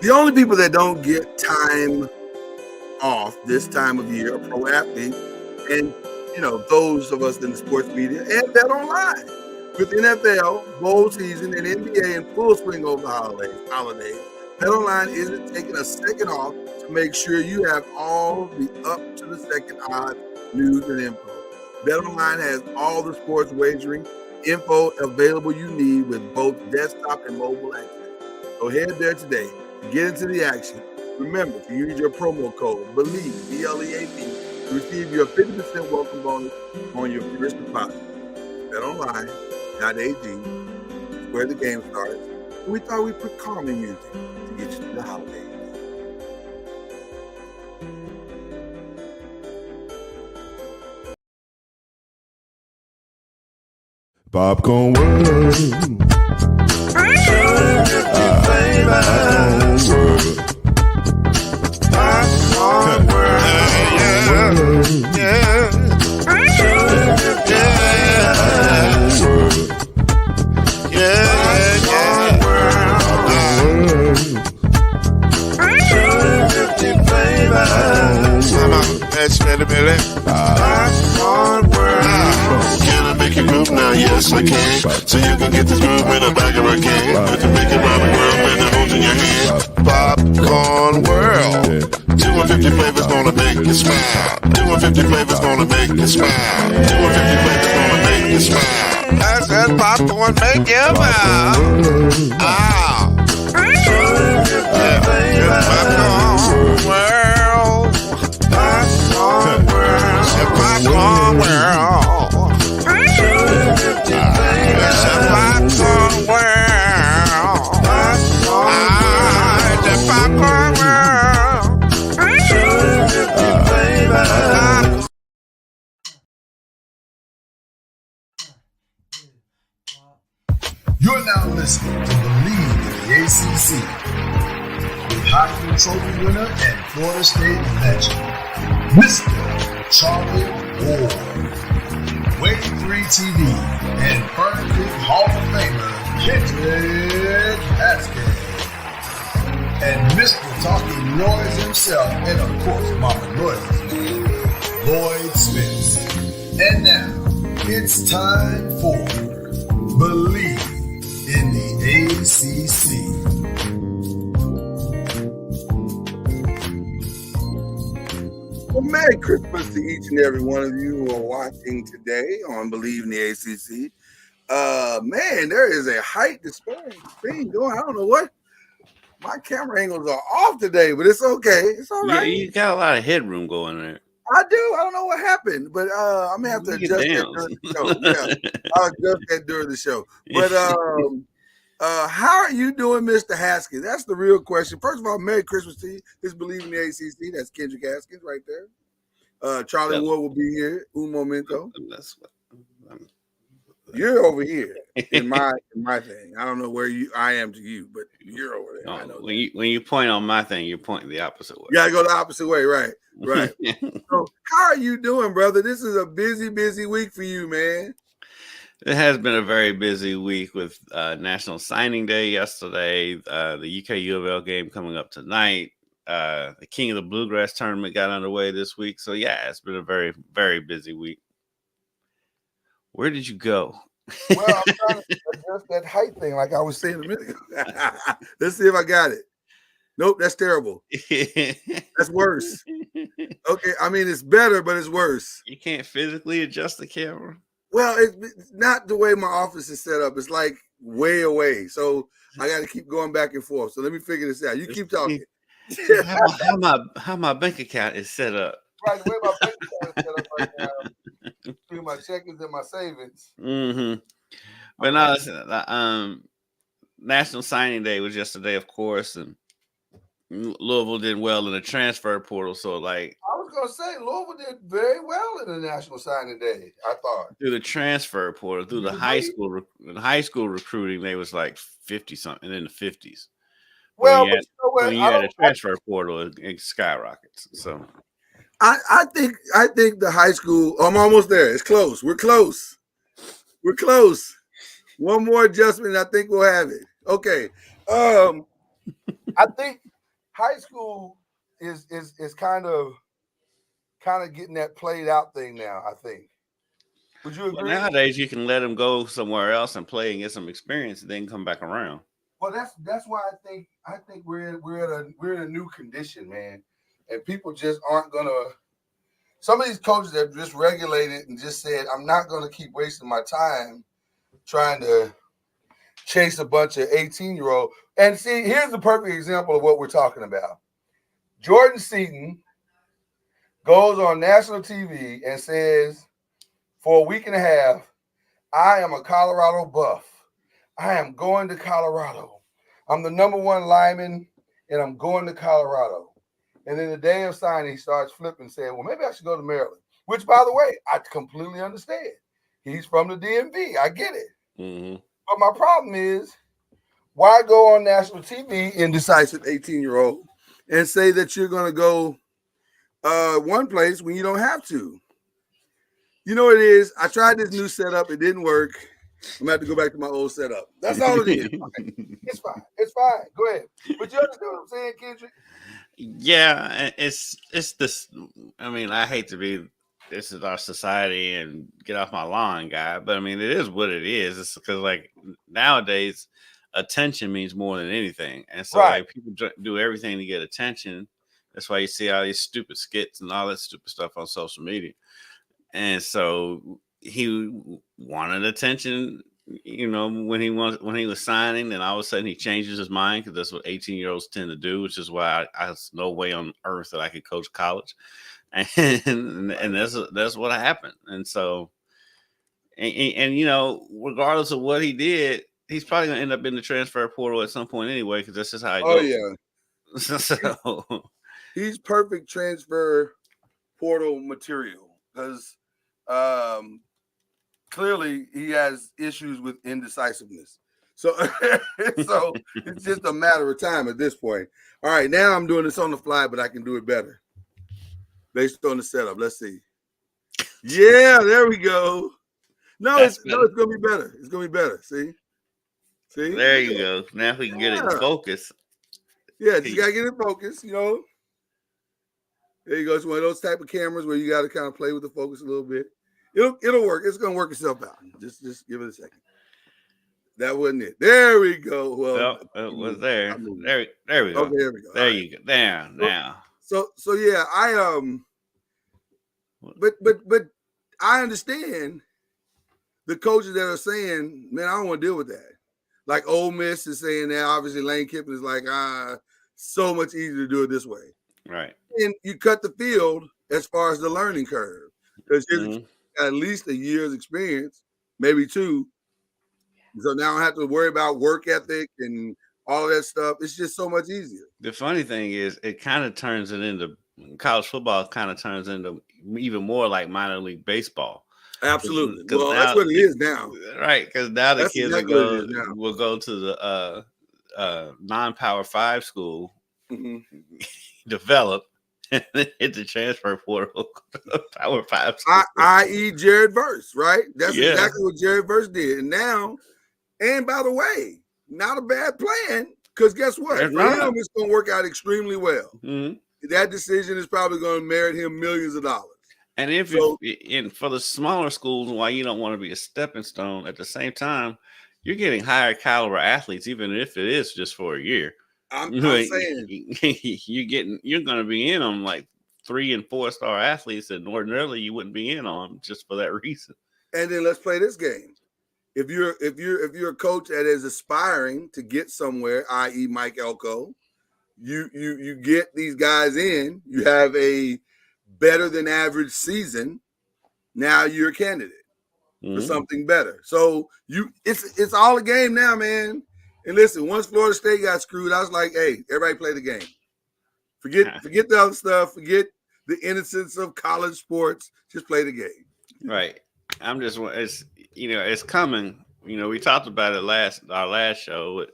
The only people that don't get time off this time of year are pro athletes and, those of us in the sports media and Bet Online. With NFL, bowl season, and NBA in full swing over the holidays, Bet Online isn't taking a second off to make sure you have all the up-to-the-second odds, news, and info. Bet Online has all the sports wagering info available you need with both desktop and mobile access. So head there today to get into the action. Remember to use your promo code BLEAV, BLEAV, to receive your 50% welcome bonus on your first deposit. BetOnline.ag, where the game starts. And we thought we'd put calming music to get you through the holidays. Popcorn world. Popcorn world. Yeah. Can I make you move now? Yes, I can. So you can get this move in the back of a can. I can make it round the world with the holes in your hand. Popcorn world. 250 flavors gonna make you smile. 250 flavors gonna make you smile. 250 flavors gonna make you smile. I said popcorn make you smile. Ah. Popcorn world. Popcorn world. Popcorn world. Popcorn world. The popcorn world. You're now listening to BLEAV in the ACC with Heisman Trophy winner and Florida State legend, Mr. Charlie Ward, Wave 3 TV, and Fern Creek Hall of Famer, Kendrick Haskins, and Mr. Talking Noise himself, and of course, Mama Noise's man, Lloyd Smith. And now, it's time for BLEAV in the ACC. Well, Merry Christmas to each and every one of you who are watching today on BLEAV in the ACC. Man, there is a height disparity thing going. I don't know what. My camera angles are off today, but it's okay. It's all right. Yeah, you got a lot of headroom going there. I do. I don't know what happened, but I'm gonna have to adjust that during the show. Yeah, I'll adjust that during the show. But how are you doing, Mr. Haskins? That's the real question. First of all, Merry Christmas to you. This is BLEAV in the ACC. That's Kendrick Haskins right there. Charlie Ward will be here. Un momento. That's what you're over here in my thing. I don't know where I am to you, but you're over there. I know when you point on my thing, you're pointing the opposite way. You gotta go the opposite way, right? Right. So how are you doing, brother? This is a busy week for you, man. It has been a very busy week with National Signing Day yesterday, the UK U of L game coming up tonight. The King of the Bluegrass tournament got underway this week. So yeah, it's been a very, very busy week. Where did you go? Well, I'm trying to adjust that height thing like I was saying a minute ago. Let's see if I got it. Nope, that's terrible. That's worse. Okay, I mean, it's better, but it's worse. You can't physically adjust the camera? Well, it's not the way my office is set up. It's like way away. So I got to keep going back and forth. So let me figure this out. You keep talking. How my bank account is set up. Right, the way my bank account is set up right now. Between my checkings and my savings. Mm-hmm. But no, National Signing Day was yesterday, of course, and Louisville did well in the transfer portal. So, like, I was gonna say, Louisville did very well in the National Signing Day. I thought through the transfer portal, through the high school recruiting, they was like 50 something in the 50s. Well, when you had a transfer portal, it skyrockets. So. I think the high school. I'm almost there. It's close. We're close. We're close. One more adjustment, I think we'll have it. Okay. I think high school is kind of getting that played out thing now. I think. Would you Well, agree? nowadays you can let them go somewhere else and play and get some experience, and then come back around. Well, that's why I think we're in a new condition, man, and people just aren't gonna. Some of these coaches have just regulated and just said, I'm not gonna keep wasting my time trying to chase a bunch of 18-year-old. And see, here's the perfect example of what we're talking about. Jordan Seaton goes on national TV and says, for a week and a half, I am a Colorado buff. I am going to Colorado. I'm the number one lineman, and I'm going to Colorado. And then the day of signing, he starts flipping, saying, well, maybe I should go to Maryland, which, by the way, I completely understand. He's from the DMV. I get it. Mm-hmm. But my problem is, why go on national TV, indecisive 18-year-old, and say that you're going to go one place when you don't have to? You know what it is? I tried this new setup. It didn't work. I'm going to have to go back to my old setup. That's all it is. Okay. It's fine. It's fine. Go ahead. But you understand what I'm saying, Kendrick? Yeah, it's this. I mean, I hate to be. This is our society and get off my lawn, guy. But I mean, it is what it is. It's because like nowadays, attention means more than anything, and so Right. like people do everything to get attention. That's why you see all these stupid skits and all that stupid stuff on social media. And so he wanted attention, you know, when he was signing, and all of a sudden he changes his mind because that's what 18-year-olds tend to do, which is why I there's no way on earth that I could coach college, and that's what happened. And so, and you know, regardless of what he did, he's probably gonna end up in the transfer portal at some point anyway, because that's just how it goes. Yeah, So he's perfect transfer portal material because clearly he has issues with indecisiveness. So, so it's just a matter of time at this point. All right, now I'm doing this on the fly, but I can do it better based on the setup. Let's see. Yeah, there we go. No, it's gonna be better. It's gonna be better. See. There you go. Now we can get it in focus. Yeah, you gotta get it in focus. You know. There you go. It's one of those type of cameras where you got to kind of play with the focus a little bit. It'll work. It's gonna work itself out. Just give it a second. That wasn't it. There we go. Well, it was there. There we go. Okay, there we go. There you go. There now. So yeah, but I understand the coaches that are saying, man, I don't want to deal with that. Like Ole Miss is saying that. Obviously, Lane Kiffin is like, so much easier to do it this way. Right. And you cut the field as far as the learning curve because you're at least a year's experience, maybe two. So now I don't have to worry about work ethic and all that stuff. It's just so much easier. The funny thing is, it kind of turns it into college football. Kind of turns into even more like minor league baseball. Absolutely. Well, that's what it is now, right? Because now the kids will go to the non-Power 5 school, develop, and then hit the transfer portal, Power 5 school. I.e. Jared Verse, right? That's exactly what Jared Verse did. And now, and by the way, not a bad plan, because guess what? For him, it's going to work out extremely well. That decision is probably going to merit him millions of dollars. And for the smaller schools, why you don't want to be a stepping stone, at the same time, you're getting higher caliber athletes, even if it is just for a year. I'm saying you're going to be in on like 3- and 4-star athletes that ordinarily you wouldn't be in on just for that reason. And then let's play this game. If you're a coach that is aspiring to get somewhere, i.e. Mike Elko, you get these guys in, you have a better than average season. Now you're a candidate for something better. So it's all a game now, man. And listen, once Florida State got screwed, I was like, hey, everybody play the game. Forget the other stuff. Forget the innocence of college sports. Just play the game. Right. It's coming. You know, we talked about it our last show with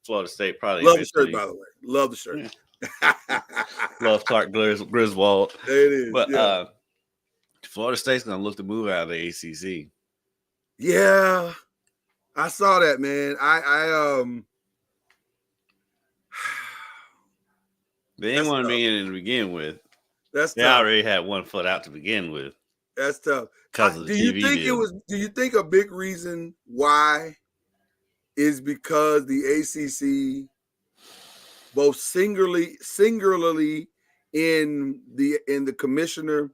Florida State. Probably love the shirt, by the way. Love the shirt. Love Clark Griswold. There it is. But Yeah. Florida State's going to look to move out of the ACC. Yeah. I saw that, man. They didn't want to be in it to begin with. That's They tough. already had one foot out to begin with. That's tough. Because of the TV deal. Do you think a big reason why is because the ACC, both singularly in the commissioner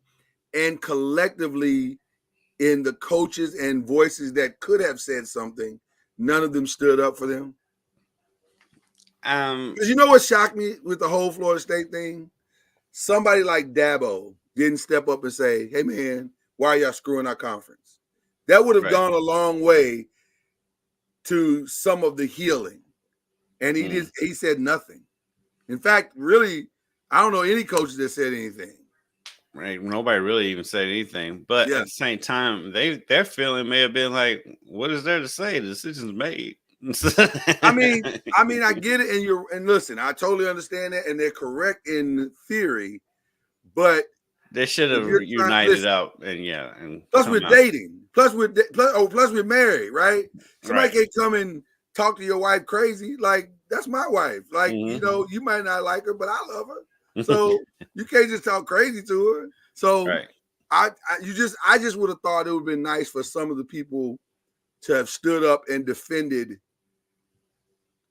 and collectively in the coaches and voices that could have said something, none of them stood up for them? Because you know what shocked me with the whole Florida State thing? Somebody like Dabo didn't step up and say, "Hey man, why are y'all screwing our conference?" That would have gone a long way to some of the healing. And he said nothing. In fact, really, I don't know any coaches that said anything. Right. Nobody really even said anything. But at the same time, their feeling may have been like, what is there to say? The decision's made. I mean, I get it, and listen, I totally understand that, and they're correct in theory, but they should have united out, and plus we're dating, plus we're married, right? Somebody can't come and talk to your wife crazy, like that's my wife, like you know, you might not like her, but I love her, so you can't just talk crazy to her. So I just would have thought it would have been nice for some of the people to have stood up and defended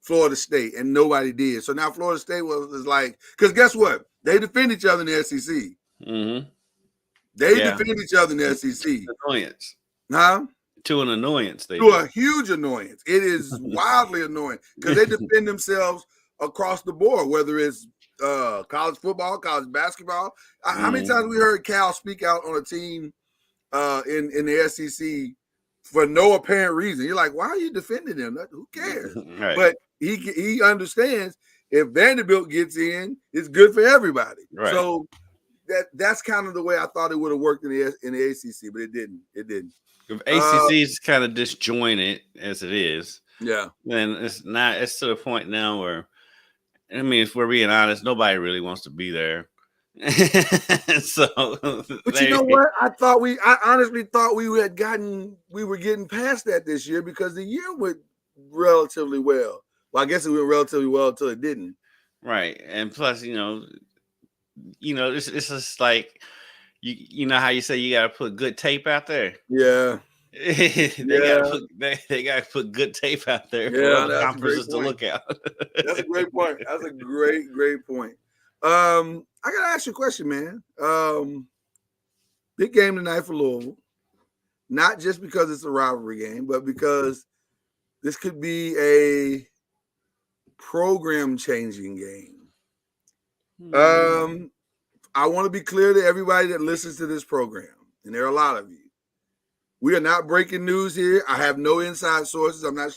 Florida State, and nobody did. So now Florida State was like, because guess what? They defend each other in the SEC. They defend each other in the SEC. Annoyance. Huh? To an annoyance. To a huge annoyance. It is wildly annoying because they defend themselves across the board, whether it's college football, college basketball. How many times we heard Cal speak out on a team in the SEC for no apparent reason? You're like, why are you defending them? Who cares? But he understands if Vanderbilt gets in, it's good for everybody. So that's kind of the way I thought it would have worked in the ACC, but it didn't. It didn't. If ACC is kind of disjointed as it is, then it's not. It's to the point now where, I mean, if we're being honest, nobody really wants to be there. But you know what? I honestly thought we were getting past that this year because the year went relatively well. Well, I guess it went relatively well until it didn't. Right, and plus, you know, it's just like you know how you say you got to put good tape out there. Yeah, they got to put good tape out there for other conferences to look at. That's a great point. That's a great point. I gotta ask you a question, man. Big game tonight for Louisville. Not just because it's a rivalry game, but because this could be a program-changing game. I want to be clear to everybody that listens to this program, and there are a lot of you. We are not breaking news here. I have no inside sources. I'm not.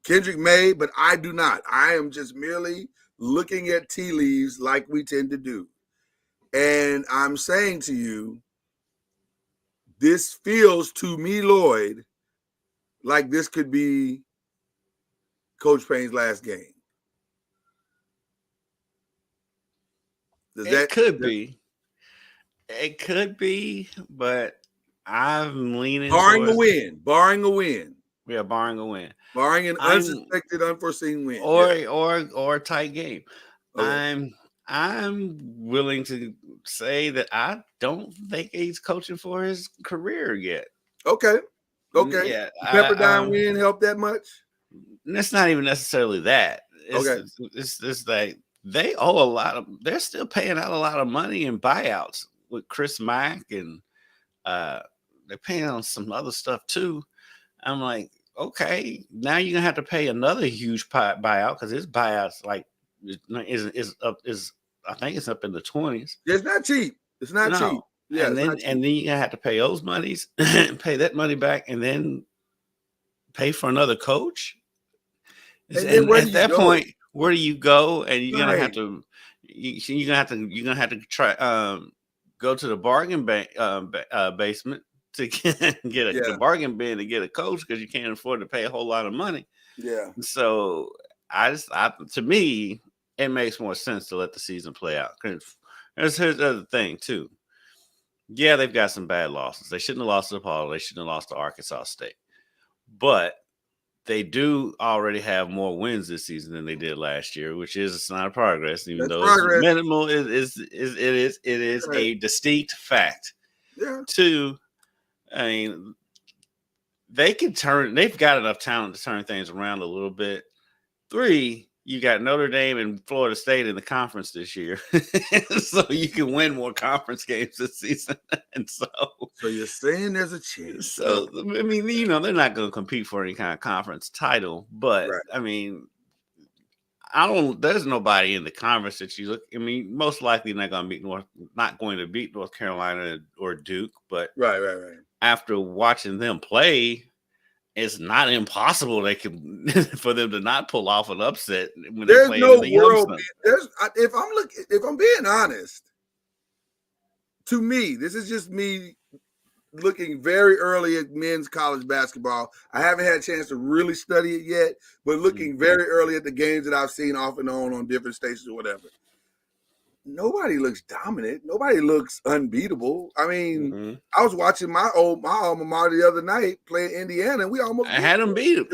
Kendrick may, but I do not. I am just merely looking at tea leaves like we tend to do. And I'm saying to you, this feels to me, Lloyd, like this could be Coach Payne's last game. It could be, but I'm leaning barring a win. Yeah, barring a win. Barring an unsuspected, unforeseen win. Or a tight game. Okay. I'm willing to say that I don't think he's coaching for his career yet. Okay. Yeah. Pepperdine win helped that much? It's not even necessarily that. It's like they owe a lot they're still paying out a lot of money in buyouts with Chris Mack, and they're paying on some other stuff too. I'm like, okay, now you're gonna have to pay another huge buyout because his buyout's like is I think it's up in the 20s. It's not cheap. It's not cheap. Yeah, and then you're gonna have to pay those monies, pay that money back, and then pay for another coach. And at that point, where do you go? And you're gonna have to try go to the bargain basement to get the bargain bin to get a coach because you can't afford to pay a whole lot of money. Yeah. So to me, it makes more sense to let the season play out. Here's the other thing too. Yeah, they've got some bad losses. They shouldn't have lost to DePaul. They shouldn't have lost to Arkansas State. But they do already have more wins this season than they did last year, which is a sign of progress, even though it's minimal. It is a distinct fact. Yeah. 2, I mean, they've got enough talent to turn things around a little bit. 3, you got Notre Dame and Florida State in the conference this year. So you can win more conference games this season. And so you're saying there's a chance. So, I mean, they're not going to compete for any kind of conference title, but I mean, there's nobody in the conference that you look, I mean, most likely not going to beat North Carolina or Duke, but right. After watching them play, it's not impossible for them to not pull off an upset when there's they play no in the world. If I'm being honest, to me, this is just me looking very early at men's college basketball. I haven't had a chance to really study it yet, but looking very early at the games that I've seen off and on different stations or whatever. Nobody looks dominant. Nobody looks unbeatable. I mean, I was watching my alma mater the other night playing Indiana, and we almost had them beat.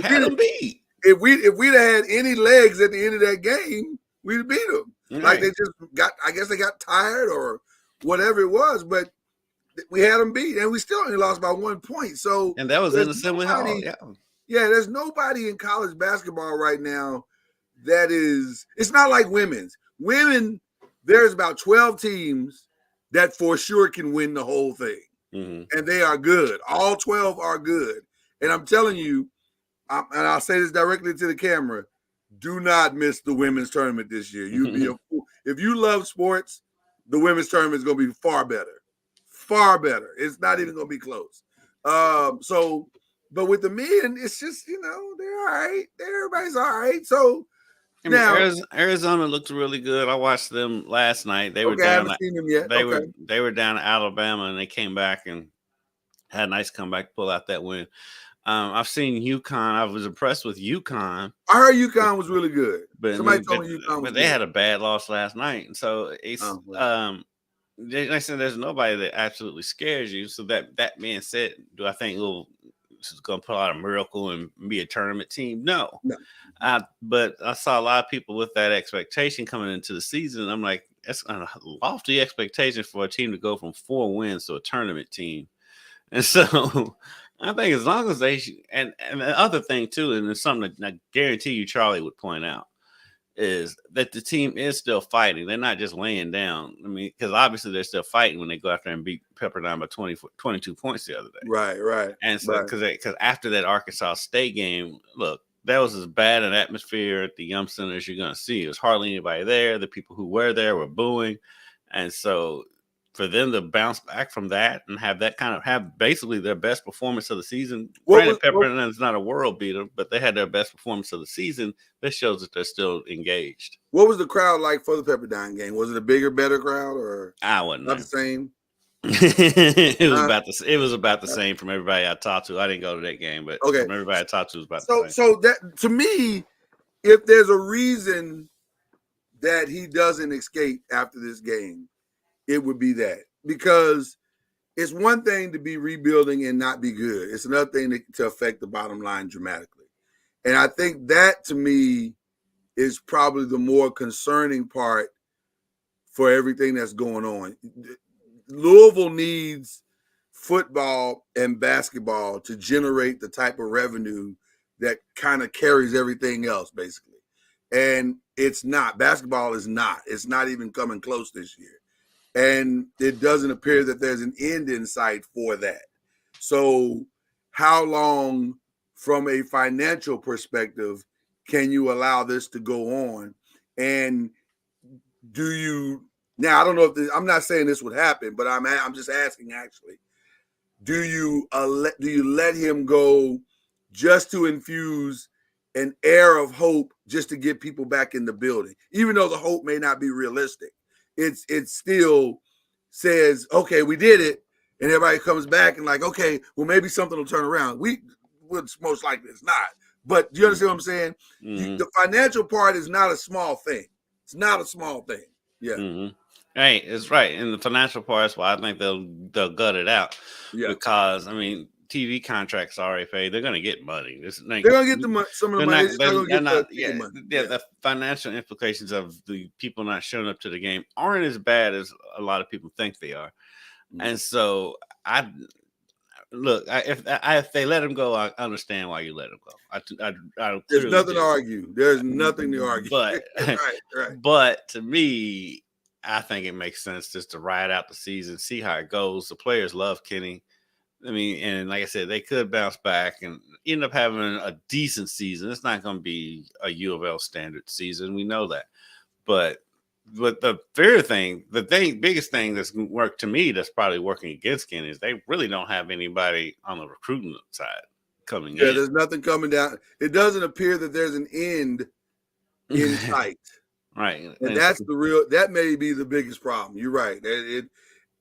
If we'd had any legs at the end of that game, we'd beat them. Right. Like they just I guess they got tired or whatever it was, but we had them beat, and we still only lost by 1 point. So, and that was in Assembly Hall. Yeah, there's nobody in college basketball right now that is. It's not like women's. Women, there's about 12 teams that for sure can win the whole thing, and they are good. All 12 are good, and I'm telling you, and I'll say this directly to the camera: do not miss the women's tournament this year. You'd be a fool if you love sports. The women's tournament is going to be far better. Far better. It's not even going to be close. But with the men, it's just, they're all right. Everybody's all right. So now Arizona looked really good. I watched them last night. They were down. I haven't seen them yet. They were down to Alabama, and they came back and had a nice comeback to pull out that win. I've seen UConn. I was impressed with UConn. I heard UConn was really good. Somebody told me UConn was but they had a bad loss last night, and so it's I said there's nobody that absolutely scares you. So that being said, do I think it's going to pull out a miracle and be a tournament team? No. But I saw a lot of people with that expectation coming into the season. I'm like, that's a lofty expectation for a team to go from 4 wins to a tournament team. And so I think as long as and the other thing too, and it's something that I guarantee you Charlie would point out, is that the team is still fighting. They're not just laying down. I mean, because obviously they're still fighting when they go out there and beat Pepperdine by 22 points the other day. Right. And so because after that Arkansas State game, look, that was as bad an atmosphere at the Yum Center as you're going to see. There's hardly anybody there. The people who were there were booing. And so for them to bounce back from that and have basically their best performance of the season. Granted, Pepperdine is not a world beater, but they had their best performance of the season. This shows that they're still engaged. What was the crowd like for the Pepperdine game? Was it a bigger, better crowd, or I wasn't not the same? It was about the same from everybody I talked to. I didn't go to that game, but from everybody I talked to, it was about the same. So that, to me, if there's a reason that he doesn't escape after this game, it would be that, because it's one thing to be rebuilding and not be good. It's another thing to affect the bottom line dramatically. And I think that, to me, is probably the more concerning part for everything that's going on. Louisville needs football and basketball to generate the type of revenue that kind of carries everything else, basically. And it's not. Basketball is not. It's not even coming close this year. And it doesn't appear that there's an end in sight for that. So how long, from a financial perspective, can you allow this to go on? And do you now? I don't know if I'm not saying this would happen, but I'm just asking. Actually, do you let him go just to infuse an air of hope, just to get people back in the building, even though the hope may not be realistic? It still says, okay, we did it, and everybody comes back and like, okay, well, maybe something will turn around. We would most likely it's not. But do you understand what I'm saying? The financial part is not a small thing. It's not a small thing. Yeah. Mm-hmm. Right, it's right. And the financial part is why I think they'll gut it out. Yeah. Because I mean, TV contracts RFA, they're gonna get money. They're gonna get some of the money. They're not, yeah, money. the financial implications of the people not showing up to the game aren't as bad as a lot of people think they are. And so if they let him go, I understand why you let him go. There's nothing to argue. There's nothing to argue. But right. But to me, I think it makes sense just to ride out the season, see how it goes. The players love Kenny. I mean, and like I said, they could bounce back and end up having a decent season. It's not going to be a U of L standard season. We know that. But the biggest thing that's worked to me that's probably working against Kenny is they really don't have anybody on the recruiting side coming in. Yeah, there's nothing coming down. It doesn't appear that there's an end in sight. Right. And that may be the biggest problem. You're right.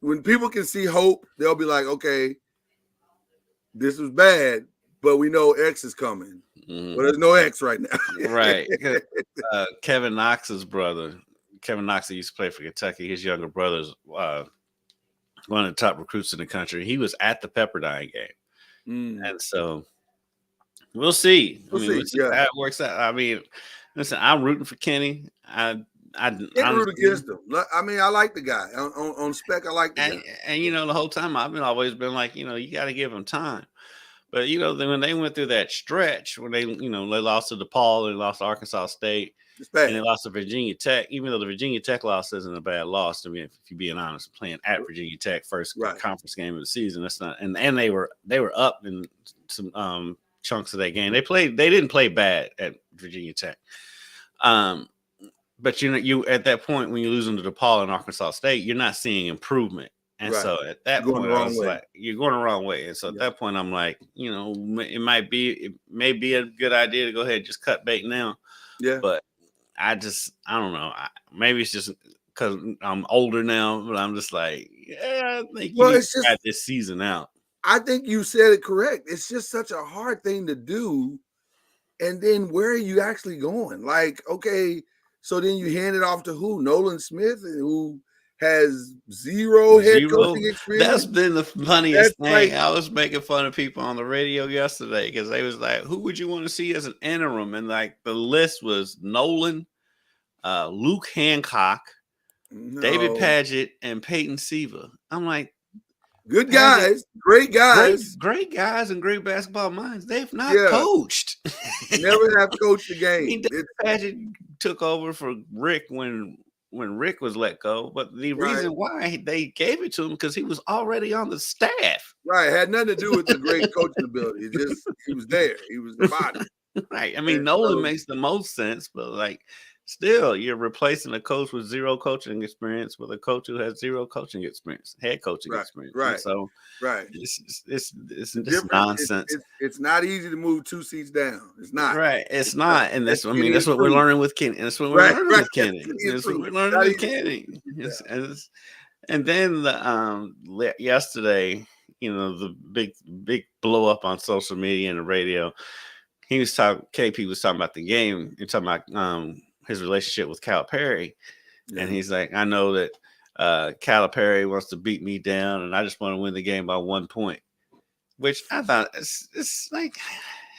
When people can see hope, they'll be like, okay, this was bad, but we know X is coming. Mm-hmm. But there's no X right now. Right. Kevin Knox's brother, Kevin Knox, that used to play for Kentucky, his younger brother's one of the top recruits in the country. He was at the Pepperdine game. And so we'll see. We'll see how it works out. I mean, listen, I'm rooting for Kenny. I root against him. I mean, I like the guy. On spec, I like the guy. And the whole time I've always been like, you got to give him time. But when they went through that stretch, when they lost to DePaul and lost to Arkansas State, and they lost to Virginia Tech, even though the Virginia Tech loss isn't a bad loss. I mean, if you're being honest, playing at Virginia Tech first conference game of the season, that's not. And they were up in some chunks of that game. They didn't play bad at Virginia Tech. But you at that point when you lose them to DePaul and Arkansas State, you're not seeing improvement. And so at that point, I was like, you're going the wrong way. And so at that point, I'm like, it may be a good idea to go ahead and just cut bait now. Yeah. But I don't know. Maybe it's just because I'm older now, but I'm just like, I think you need to try this season out. I think you said it correct. It's just such a hard thing to do. And then where are you actually going? Like, okay, so then you hand it off to who? Nolan Smith, who has zero head coaching experience. That's been the funniest thing. I was making fun of people on the radio yesterday because they was like, who would you want to see as an interim? And like the list was Nolan, Luke Hancock, David Padgett, and Peyton Siva. I'm like, good guys, great guys. Great guys and great basketball minds. They've not coached. Never have coached the game. I mean, David Padgett took over for Rick when Rick was let go, but the reason why they gave it to him because he was already on the staff. Right, it had nothing to do with the great coaching ability. It just he was there. He was the body. Right. I mean, Nolan makes the most sense, but like still, you're replacing a coach with zero coaching experience with a coach who has zero coaching experience, head coaching experience. Right. And so it's nonsense. It's not easy to move 2 seats down. It's not. Right. It's not. And that's what we're learning with Kenny. That's what we're learning with Kenny. That's what we're learning with Kenny. And then yesterday, the big blow up on social media and the radio. KP was talking about the game and talking about his relationship with Calipari. And he's like, I know that Calipari wants to beat me down and I just want to win the game by 1 point, which I thought it's like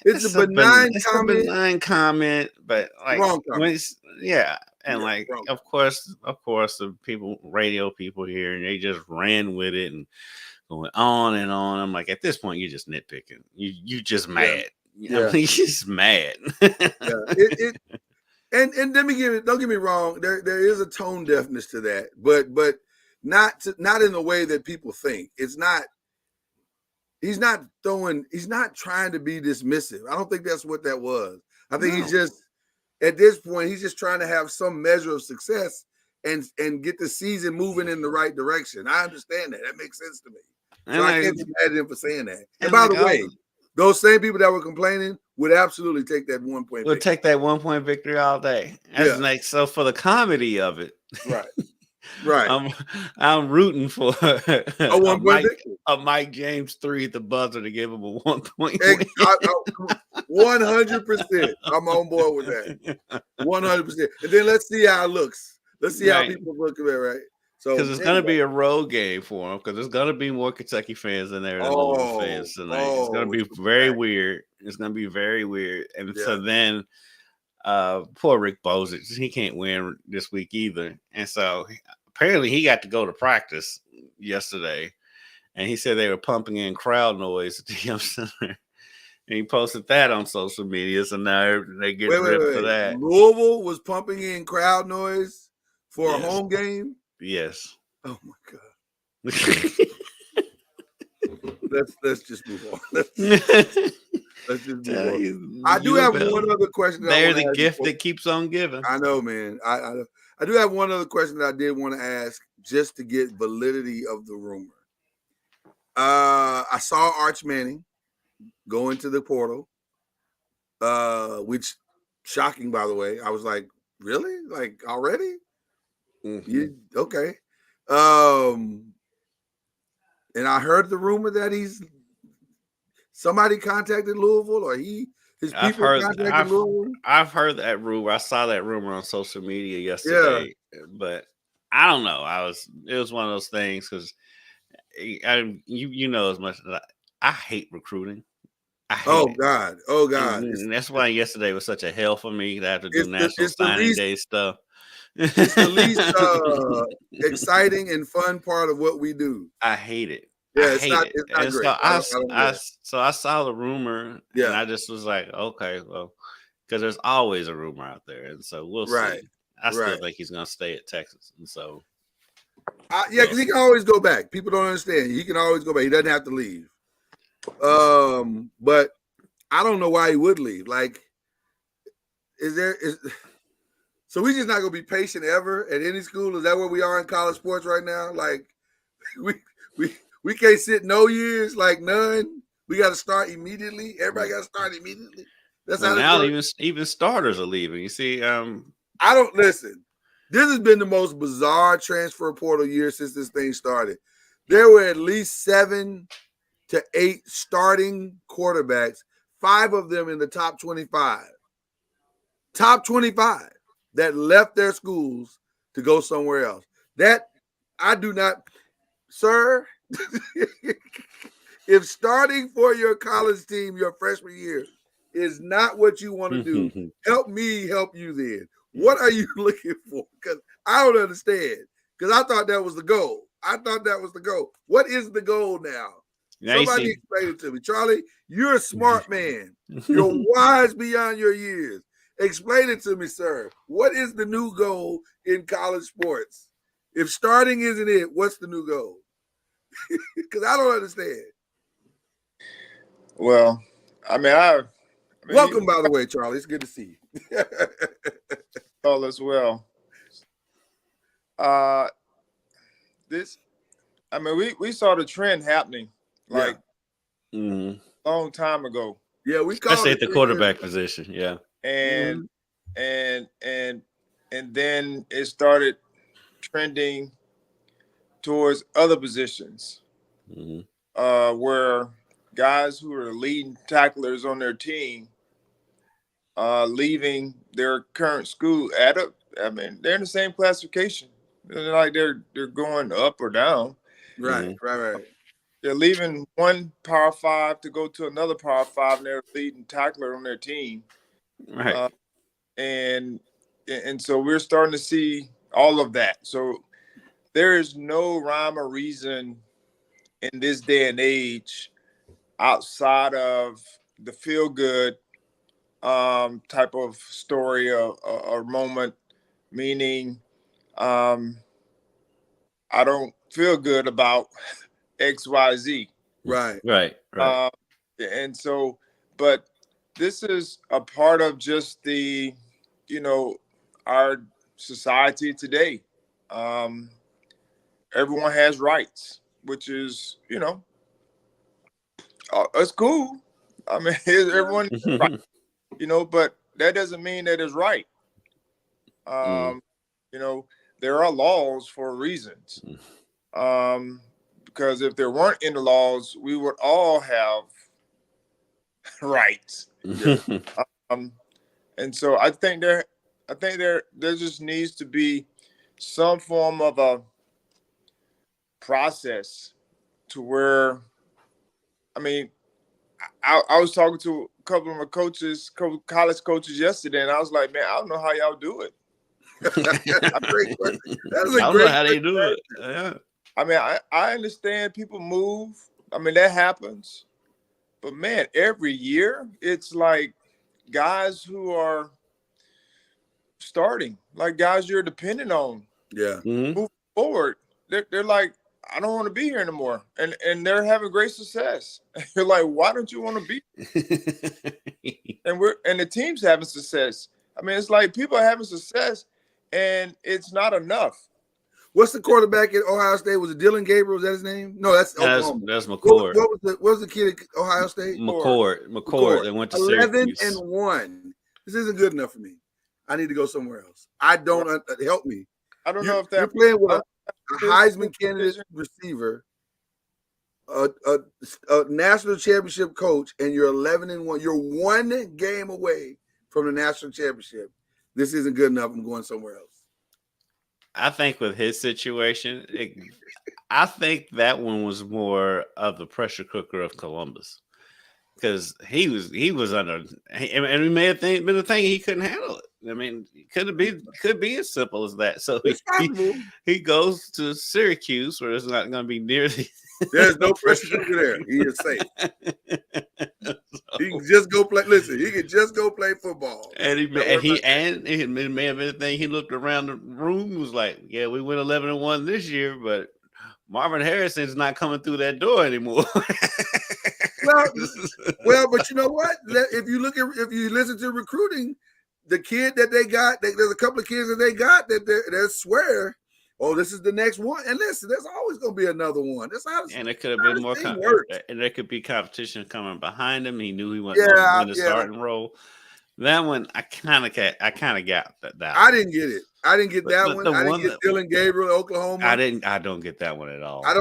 it's a benign comment, but like when and yeah, like of course the radio people here, and they just ran with it and going on and on. I'm like, at this point you're just nitpicking. You just mad. I mean, he's just mad. And don't get me wrong, there is a tone deafness to that, but not in the way that people think. It's not. He's not trying to be dismissive. I don't think that's what that was. I think he's just at this point he's just trying to have some measure of success and get the season moving in the right direction. I understand that. That makes sense to me. So I can't be mad at him for saying that. And by the way, those same people that were complaining would absolutely take that 1 point. Would take that 1 point victory all day. That's like, so for the comedy of it, right. I'm rooting for a 1 point victory. A Mike James 3 at the buzzer to give him a 1 point. 100%. I'm on board with that. 100%. And then let's see how it looks. Let's see how people look at it, right? So because it's going to be a road game for them. Because there's going to be more Kentucky fans than there than Louisville fans tonight. It's going to be very weird. It's going to be very weird. And so then, poor Rick Bozich, he can't win this week either. And so apparently he got to go to practice yesterday, and he said they were pumping in crowd noise at the Yum Center. And he posted that on social media, so now they get ripped for that. Louisville was pumping in crowd noise for a home game? Yes. Oh my God. let's just move on. Let's just move on. I do have one other question. They're the gift that keeps on giving. I know, man. I do have one other question that I did want to ask just to get validity of the rumor. I saw Arch Manning go into the portal, which shocking, by the way. I was like, really? Like already? You okay? And I heard the rumor that somebody contacted Louisville, or his people contacted Louisville. I've heard that rumor. I saw that rumor on social media yesterday, but I don't know. It was one of those things because you know as much as I hate recruiting. I hate it. God. And that's why yesterday was such a hell for me to have to do National Signing Day stuff. It's the least exciting and fun part of what we do. I hate it. Yeah, it's not great. So I saw the rumor, and I just was like, okay, well, because there's always a rumor out there, and so we'll see. I still think he's going to stay at Texas, and so because he can always go back. People don't understand. He can always go back. He doesn't have to leave. But I don't know why he would leave. Like, so we just not gonna be patient ever at any school? Is that where we are in college sports right now? Like, we can't sit no years, like none. We got to start immediately. Everybody got to start immediately. That's how now even starters are leaving. You see, I don't listen. This has been the most bizarre transfer portal year since this thing started. There were at least 7 to 8 starting quarterbacks, 5 of them in the top 25. Top 25 that left their schools to go somewhere else. That I do not, sir. If starting for your college team your freshman year is not what you want to do, help me help you then. What are you looking for? Because I don't understand. Because I thought that was the goal. What is the goal now? Somebody explain it to me. Charlie, you're a smart man. You're wise beyond your years. Explain it to me, sir. What is the new goal in college sports? If starting isn't it, what's the new goal? Because I don't understand. Well, welcome, by the way, Charlie. It's good to see you. All as well. We saw the trend happening like long time ago. Yeah, we especially at the quarterback position. Yeah, and then it started trending towards other positions, where guys who are leading tacklers on their team leaving their current school they're in the same classification. Like they're going up or down. Right. They're leaving one Power 5 to go to another Power 5, and they're leading tackler on their team. Right. And so we're starting to see all of that. So there is no rhyme or reason in this day and age outside of the feel-good type of story or moment, meaning I don't feel good about XYZ. Right. And so, but this is a part of just the, our society today. Everyone has rights, which is, it's cool. Everyone has rights, but that doesn't mean that it's right. There are laws for reasons. Because if there weren't any laws, we would all have Right. Yeah. And so I think there just needs to be some form of a process to where, I mean, I was talking to a couple of my coaches, college coaches yesterday, and I was like, man, I don't know how y'all do it. That's a great question. That's I a don't great know how they question. do it. Yeah. I mean, I understand people move. I mean, that happens. But man, every year it's like guys who are starting, like guys you're dependent on, Yeah. moving forward. They're like, I don't want to be here anymore, and they're having great success. You're like, why don't you want to be? And the team's having success. I mean, it's like people are having success, and it's not enough. What's the quarterback at Ohio State? Was it Dylan Gabriel? Was that his name? No, that's Oklahoma. That's McCord. What was the kid at Ohio State? McCord. They went to 11 Syracuse. and 1. This isn't good enough for me. I need to go somewhere else. I don't help me. I don't know if that you're playing with a Heisman candidate receiver, a national championship coach, and you're 11 and 1. You're one game away from the national championship. This isn't good enough. I'm going somewhere else. I think with his situation, I think that one was more of the pressure cooker of Columbus, because he was under, and it may have been the thing he couldn't handle it. I mean, could be as simple as that. So he goes to Syracuse, where it's not going to be near the. There's no pressure cooker there. He is safe. He can just go play. Listen, he can just go play football. And it may have been the thing. He looked around the room and was like, "Yeah, we went 11 and 1 this year, but Marvin Harrison's not coming through that door anymore." well, but you know what? If you listen to recruiting, the kid that they got, there's a couple of kids that they got that they swear, oh, this is the next one. And listen, there's always going to be another one. That's how. And it could have been more, and there could be competition coming behind him. He knew he wasn't going to win the starting role. That one, I kind of got that. I didn't get it. I didn't get that one. I didn't get Dylan Gabriel, Oklahoma. I don't get that one at all. I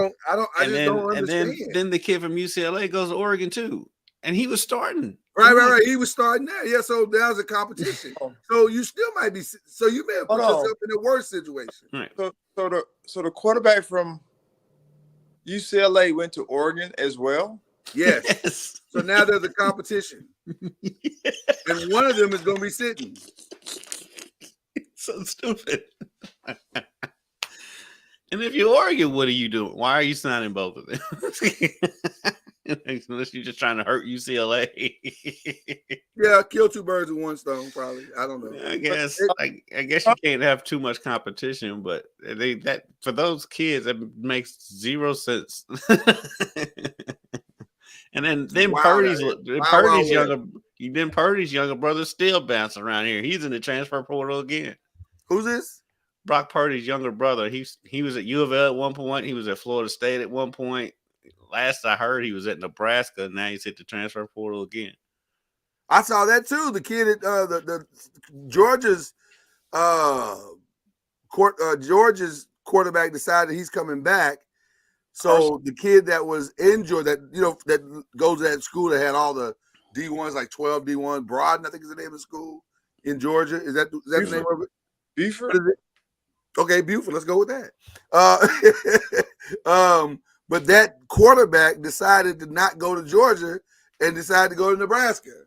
just don't understand. Then the kid from UCLA goes to Oregon too, and he was starting. Right. He was starting there. Yeah, so there's a competition. So you still might be. So you may have put yourself in a worse situation. Right. So the quarterback from UCLA went to Oregon as well. Yes. So now there's a competition, and one of them is going to be sitting. So stupid. And if you're Oregon, what are you doing? Why are you signing both of them? Unless you're just trying to hurt UCLA. Yeah, kill two birds with one stone, probably. I don't know. I guess you can't have too much competition, but that for those kids, it makes zero sense. And then Purdy's younger brother still bouncing around here. He's in the transfer portal again. Who's this? Brock Purdy's younger brother. He was at U of L at one point. He was at Florida State at one point. Last I heard, he was at Nebraska. Now he's hit the transfer portal again. I saw that too. The kid at the Georgia's Georgia's quarterback decided he's coming back. So the kid that was in Georgia, that goes to that school that had all the D1s, like 12 D1, Broaden, I think is the name of the school in Georgia. Is that the name of it? Buford. Okay, Buford. Let's go with that. But that quarterback decided to not go to Georgia and decided to go to Nebraska.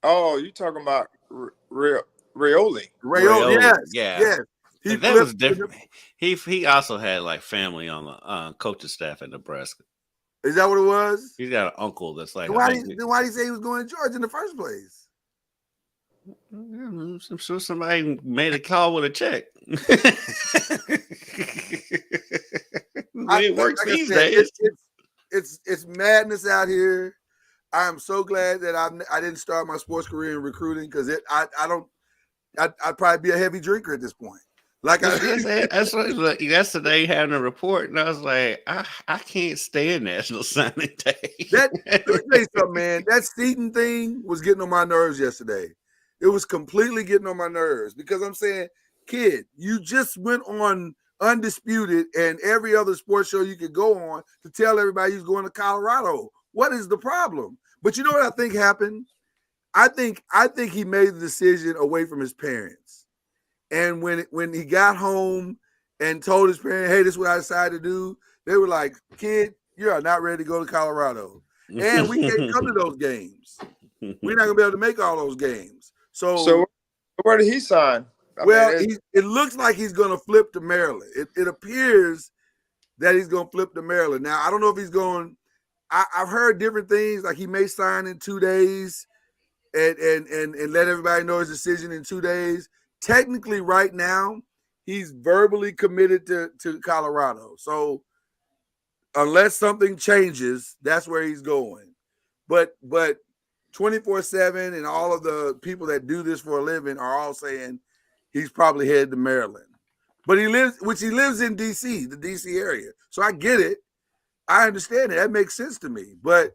Oh, you talking about Raiola? Yes. That was different. He also had like family on the coaching staff at Nebraska. Is that what it was? He's got an uncle that's like. Why did he say he was going to Georgia in the first place? I'm sure somebody made a call with a check. It works these days. It's madness out here. I am so glad that I didn't start my sports career in recruiting, because I'd probably be a heavy drinker at this point. That's what yesterday having a report, and I was like, I can't stand National Signing Day. Let me tell you something, man. That Seton thing was getting on my nerves yesterday. It was completely getting on my nerves, because I'm saying, kid, you just went on Undisputed and every other sports show you could go on to tell everybody you're going to Colorado. What is the problem? But you know what I think happened? I think he made the decision away from his parents. And when he got home and told his parents, "Hey, this is what I decided to do," they were like, "Kid, you are not ready to go to Colorado, and we can't come to those games. We're not gonna be able to make all those games." So where did he sign? It looks like he's gonna flip to Maryland. It appears that he's gonna flip to Maryland. Now I don't know if he's going. I've heard different things, like he may sign in 2 days and let everybody know his decision in 2 days. Technically, right now, he's verbally committed to Colorado. So unless something changes, that's where he's going. But 24/7 and all of the people that do this for a living are all saying he's probably headed to Maryland. But he lives in DC, the DC area. So I get it. I understand it. That makes sense to me. But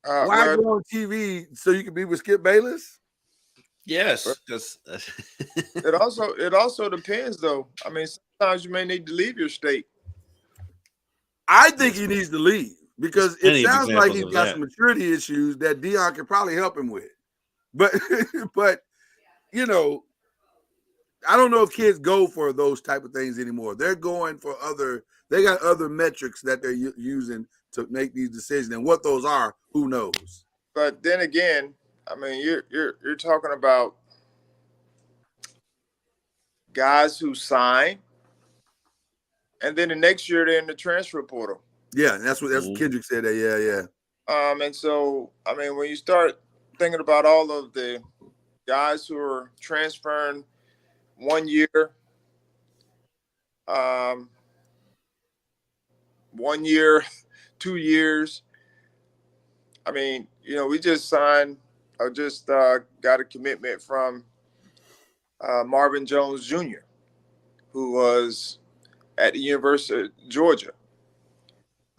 why go on TV so you can be with Skip Bayless? Yes. It also depends, though. I mean, sometimes you may need to leave your state. I think he needs to leave because it sounds like he's got some maturity issues that Deion can probably help him with. But you know, I don't know if kids go for those type of things anymore. They're going for they got other metrics that they're using to make these decisions, and what those are, who knows? But then again, I mean, you're talking about guys who sign, and then the next year they're in the transfer portal. Yeah, that's what Kendrick said. That yeah. And so I mean, when you start thinking about all of the guys who are transferring 1 year, 1 year, 2 years. I mean, you know, we just signed, I just got a commitment from Marvin Jones Jr., who was at the University of Georgia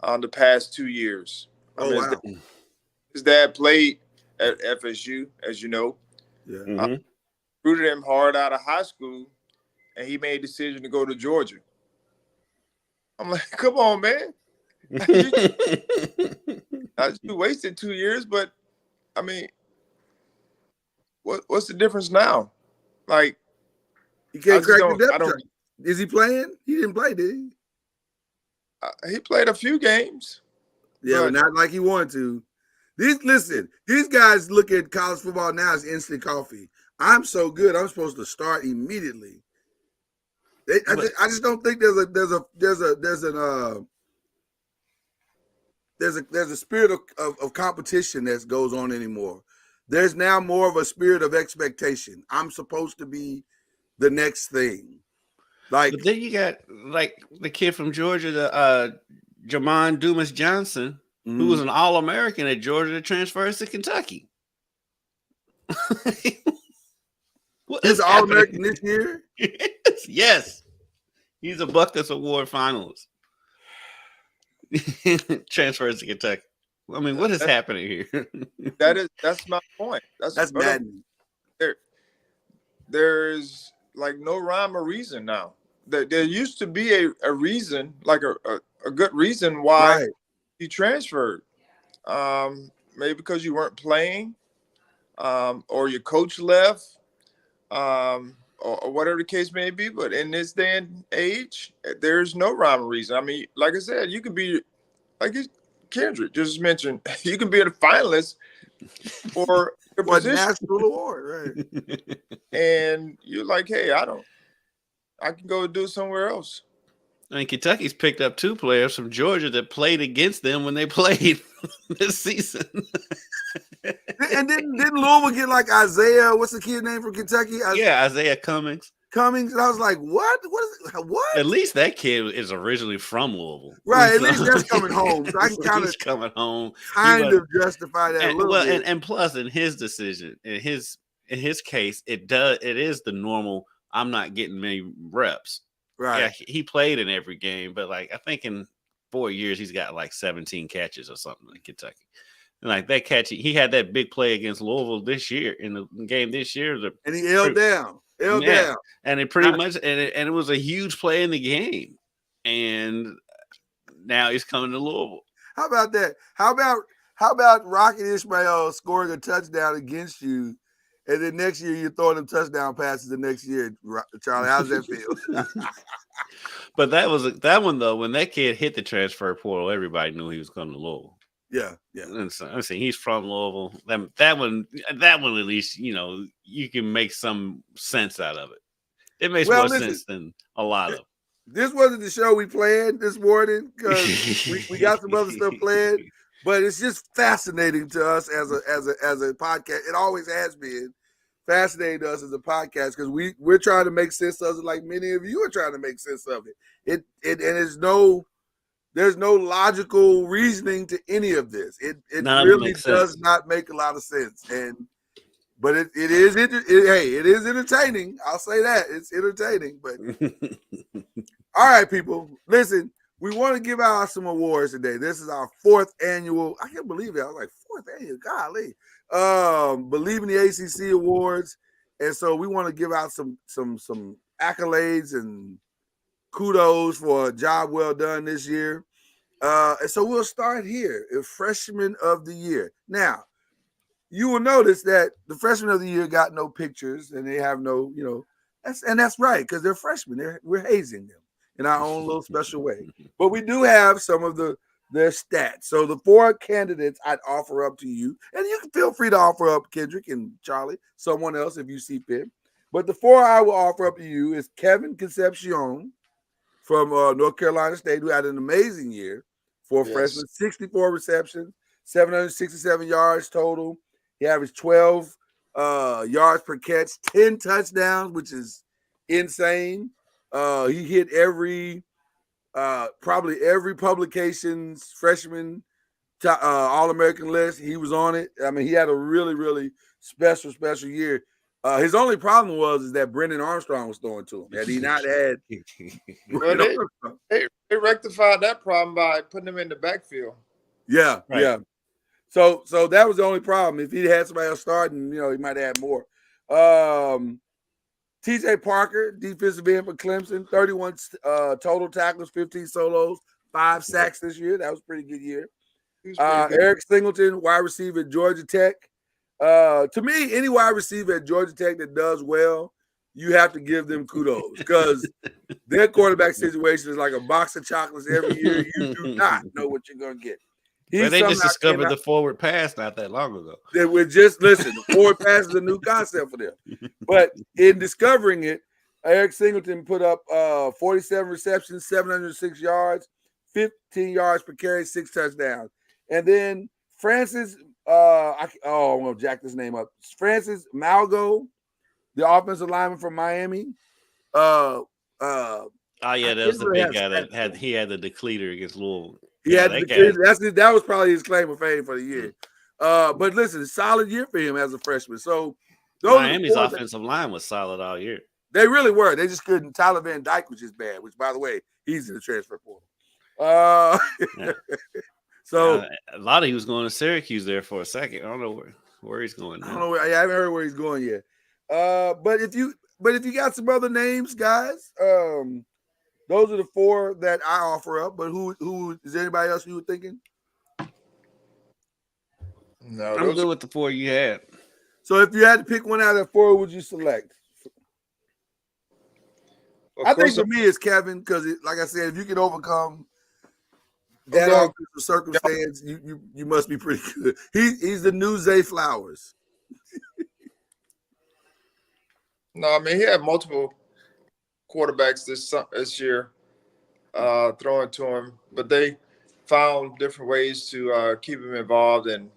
on the past 2 years. Wow. His dad played at FSU, as you know. Yeah. Recruited him hard out of high school, and he made a decision to go to Georgia. I'm like, come on, man. You wasted 2 years, but I mean, what's the difference now? Like, he can't crack the depth chart. Is he playing? He didn't play, did he? He played a few games. Yeah, but not like he wanted to. These guys look at college football now as instant coffee. I'm so good, I'm supposed to start immediately. I just don't think there's a spirit of competition that goes on anymore. There's now more of a spirit of expectation. I'm supposed to be the next thing. Like, but then you got like the kid from Georgia, the Jamon Dumas Johnson, who was an All-American at Georgia that transfers to Kentucky. He's an All-American this year? Yes. He's a Buckets Award finalist. Transfers to Kentucky. I mean, what is happening here? That's my point. That's maddening. There's like no rhyme or reason now. There used to be a reason, like a good reason why you transferred. Maybe because you weren't playing, or your coach left, or whatever the case may be. But in this day and age, there's no rhyme or reason. I mean, like I said, you could be, like Kendrick just mentioned, you can be a finalist for a national award, right? And you're like, hey, I can go do it somewhere else. I mean, Kentucky's picked up 2 players from Georgia that played against them when they played this season. And didn't Louisville get like Isaiah? What's the kid's name from Kentucky? Isaiah Cummings. And I was like, what? What? At least that kid is originally from Louisville, right? At least that's coming home. So I can kind of justify that a little bit. And plus, in his decision, in his case, it is the normal. I'm not getting many reps. Right. Yeah, he played in every game, but like I think in 4 years he's got like 17 catches or something in Kentucky. And like that catch, he had that big play against Louisville this year in the game this year. And he held down. And it pretty much and it was a huge play in the game. And now he's coming to Louisville. How about that? How about How about Rocket Ismail scoring a touchdown against you, and then next year you're throwing them touchdown passes the next year, Charlie? How does that feel? But that one though. When that kid hit the transfer portal, everybody knew he was coming to Louisville. Yeah. And so I'm saying he's from Louisville. That one at least you can make some sense out of it. It makes more sense than a lot of. This wasn't the show we planned this morning because we got some other stuff planned, but it's just fascinating to us as a podcast. It always has been fascinating to us as a podcast because we're trying to make sense of it, like many of you are trying to make sense of it. And there's no logical reasoning to any of this. It really does not make a lot of sense. But it is entertaining. I'll say that. It's entertaining. But all right, people, listen, we want to give out some awards today. This is our 4th annual. I can't believe it. I was like, 4th annual, golly. BLEAV in the ACC awards. And so we want to give out some accolades and kudos for a job well done this year. And so we'll start here. Freshman of the Year. Now, you will notice that the Freshman of the Year got no pictures and they have no, that's right, because they're freshmen. We're hazing them in our own little special way. But we do have some of their stats. So the 4 candidates I'd offer up to you, and you can feel free to offer up Kendrick and Charlie, someone else if you see fit. But the 4 I will offer up to you is Kevin Concepcion from North Carolina State, who had an amazing year for a freshman, 64 receptions, 767 yards total. He averaged 12 yards per catch, 10 touchdowns, which is insane. He hit probably every publication's freshman All-American list. He was on it. I mean, he had a really, really special year. His only problem was that Brendan Armstrong was throwing to him. Had he not had, they rectified that problem by putting him in the backfield. Yeah, right. Yeah. So that was the only problem. If he had somebody else starting, he might have had more. TJ Parker, defensive end for Clemson, 31 total tackles, 15 solos, 5 sacks this year. That was a pretty good year. Eric Singleton, wide receiver at Georgia Tech. To me, any wide receiver at Georgia Tech that does well, you have to give them kudos because their quarterback situation is like a box of chocolates every year. You do not know what you're going to get. But they just discovered the forward pass not that long ago. They were just the forward pass is a new concept for them. But in discovering it, Eric Singleton put up 47 receptions, 706 yards, 15 yards per carry, 6 touchdowns. And then Francis, I'm going to jack this name up. Francis Malgo, the offensive lineman from Miami. That was the big guy that had the decleater against Louisville. Yeah, that was probably his claim of fame for the year. But listen, solid year for him as a freshman. So Miami's offensive line was solid all year. They really were. They just couldn't. Tyler Van Dyke was just bad, which, by the way, he's in the transfer portal. So a lot of he was going to Syracuse there for a second. I don't know where he's going now. I don't know. I haven't heard where he's going yet. But if you got some other names, guys, those are the 4 that I offer up. But who is there anybody else you were thinking? No, I'm good with the 4 you had. So if you had to pick one out of the 4, would you select? I think for me it's Kevin because, like I said, if you can overcome that offensive circumstance, you must be pretty good. He's the new Zay Flowers. No, I mean he had multiple quarterbacks this year throwing to him, but they found different ways to keep him involved, and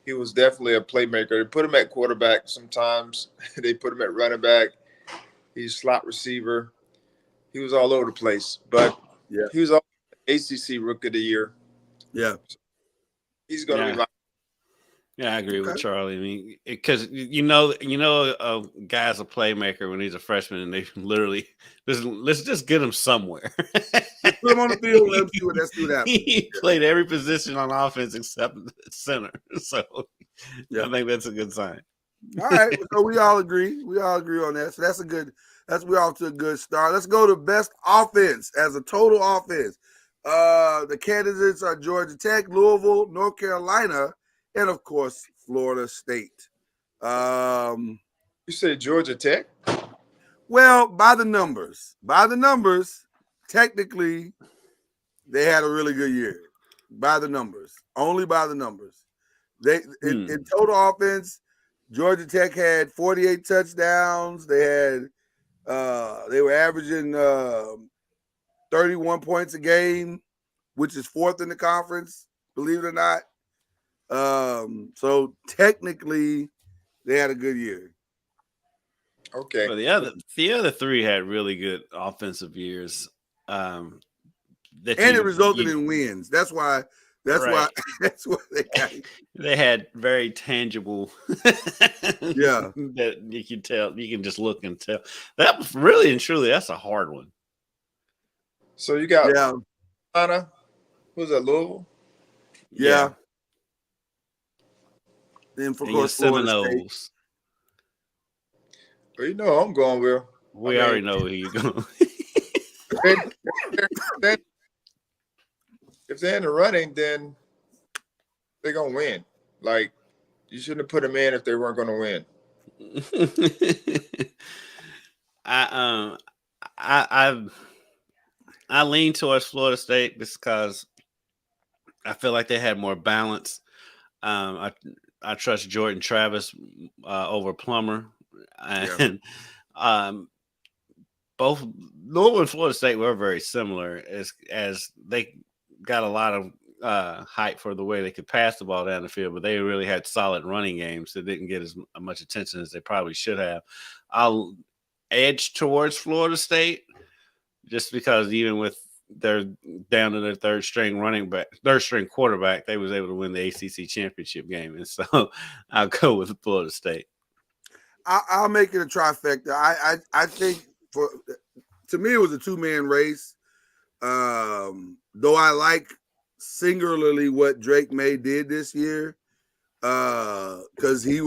he was definitely a playmaker. They put him at quarterback sometimes. They put him at running back. He's slot receiver. He was all over the place, but he was all ACC Rookie of the Year. Yeah. He's going to be I agree with Charlie. I mean, because you know, a guy's a playmaker when he's a freshman, and they literally let's just get him somewhere. Put him on the field. Let's do that. He played every position on offense except center, so I think that's a good sign. All right, so we all agree. We all agree on that. So we're off to a good start. Let's go to best offense as a total offense. The candidates are Georgia Tech, Louisville, North Carolina, and of course Florida State. You say Georgia Tech? Well, by the numbers, technically they had a really good year. By the numbers, only by the numbers. They in total offense, Georgia Tech had 48 touchdowns. They were averaging 31 points a game, which is fourth in the conference, believe it or not. So technically they had a good year. Okay. Well, the other three had really good offensive years. And it resulted in wins. That's why they got they had very tangible yeah. that you can tell. You can just look and tell. That was really and truly that's a hard one. So you got Yeah. Anna, who's that, Louisville? Yeah. Then for course Florida State. Well, you know I'm going with. We already know who you're going. If they're in the running, then they're gonna win. Like, you shouldn't have put them in if they weren't gonna win. I lean towards Florida State because I feel like they had more balance. I trust Jordan Travis over Plummer, and both Louisville and Florida State were very similar as they got a lot of hype for the way they could pass the ball down the field, but they really had solid running games that didn't get as much attention as they probably should have. I'll edge towards Florida State just because even with they're down to their third string quarterback, they was able to win the ACC championship game, and so I'll go with Florida State. I'll make it a trifecta. I think to me it was a two-man race. Though I like singularly what Drake May did this year, because he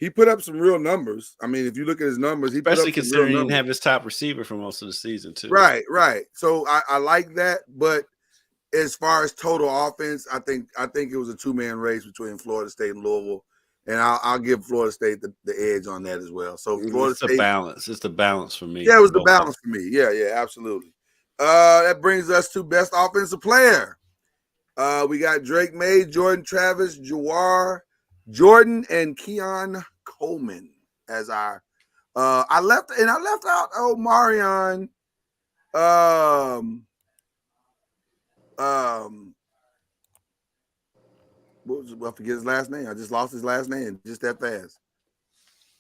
put up some real numbers. I mean, if you look at his numbers, especially considering he didn't have his top receiver for most of the season too. Right. So I like that, but as far as total offense, I think it was a two-man race between Florida State and Louisville, and I'll give Florida State the edge on that as well. So Florida State, balance. It's the balance for me. Yeah, it was the balance for me. Yeah, absolutely. That brings us to best offensive player. We got Drake May, Jordan Travis, Jawar Jordan, and Keon Coleman as our. I left out Omarion. I forget his last name. I just lost his last name just that fast.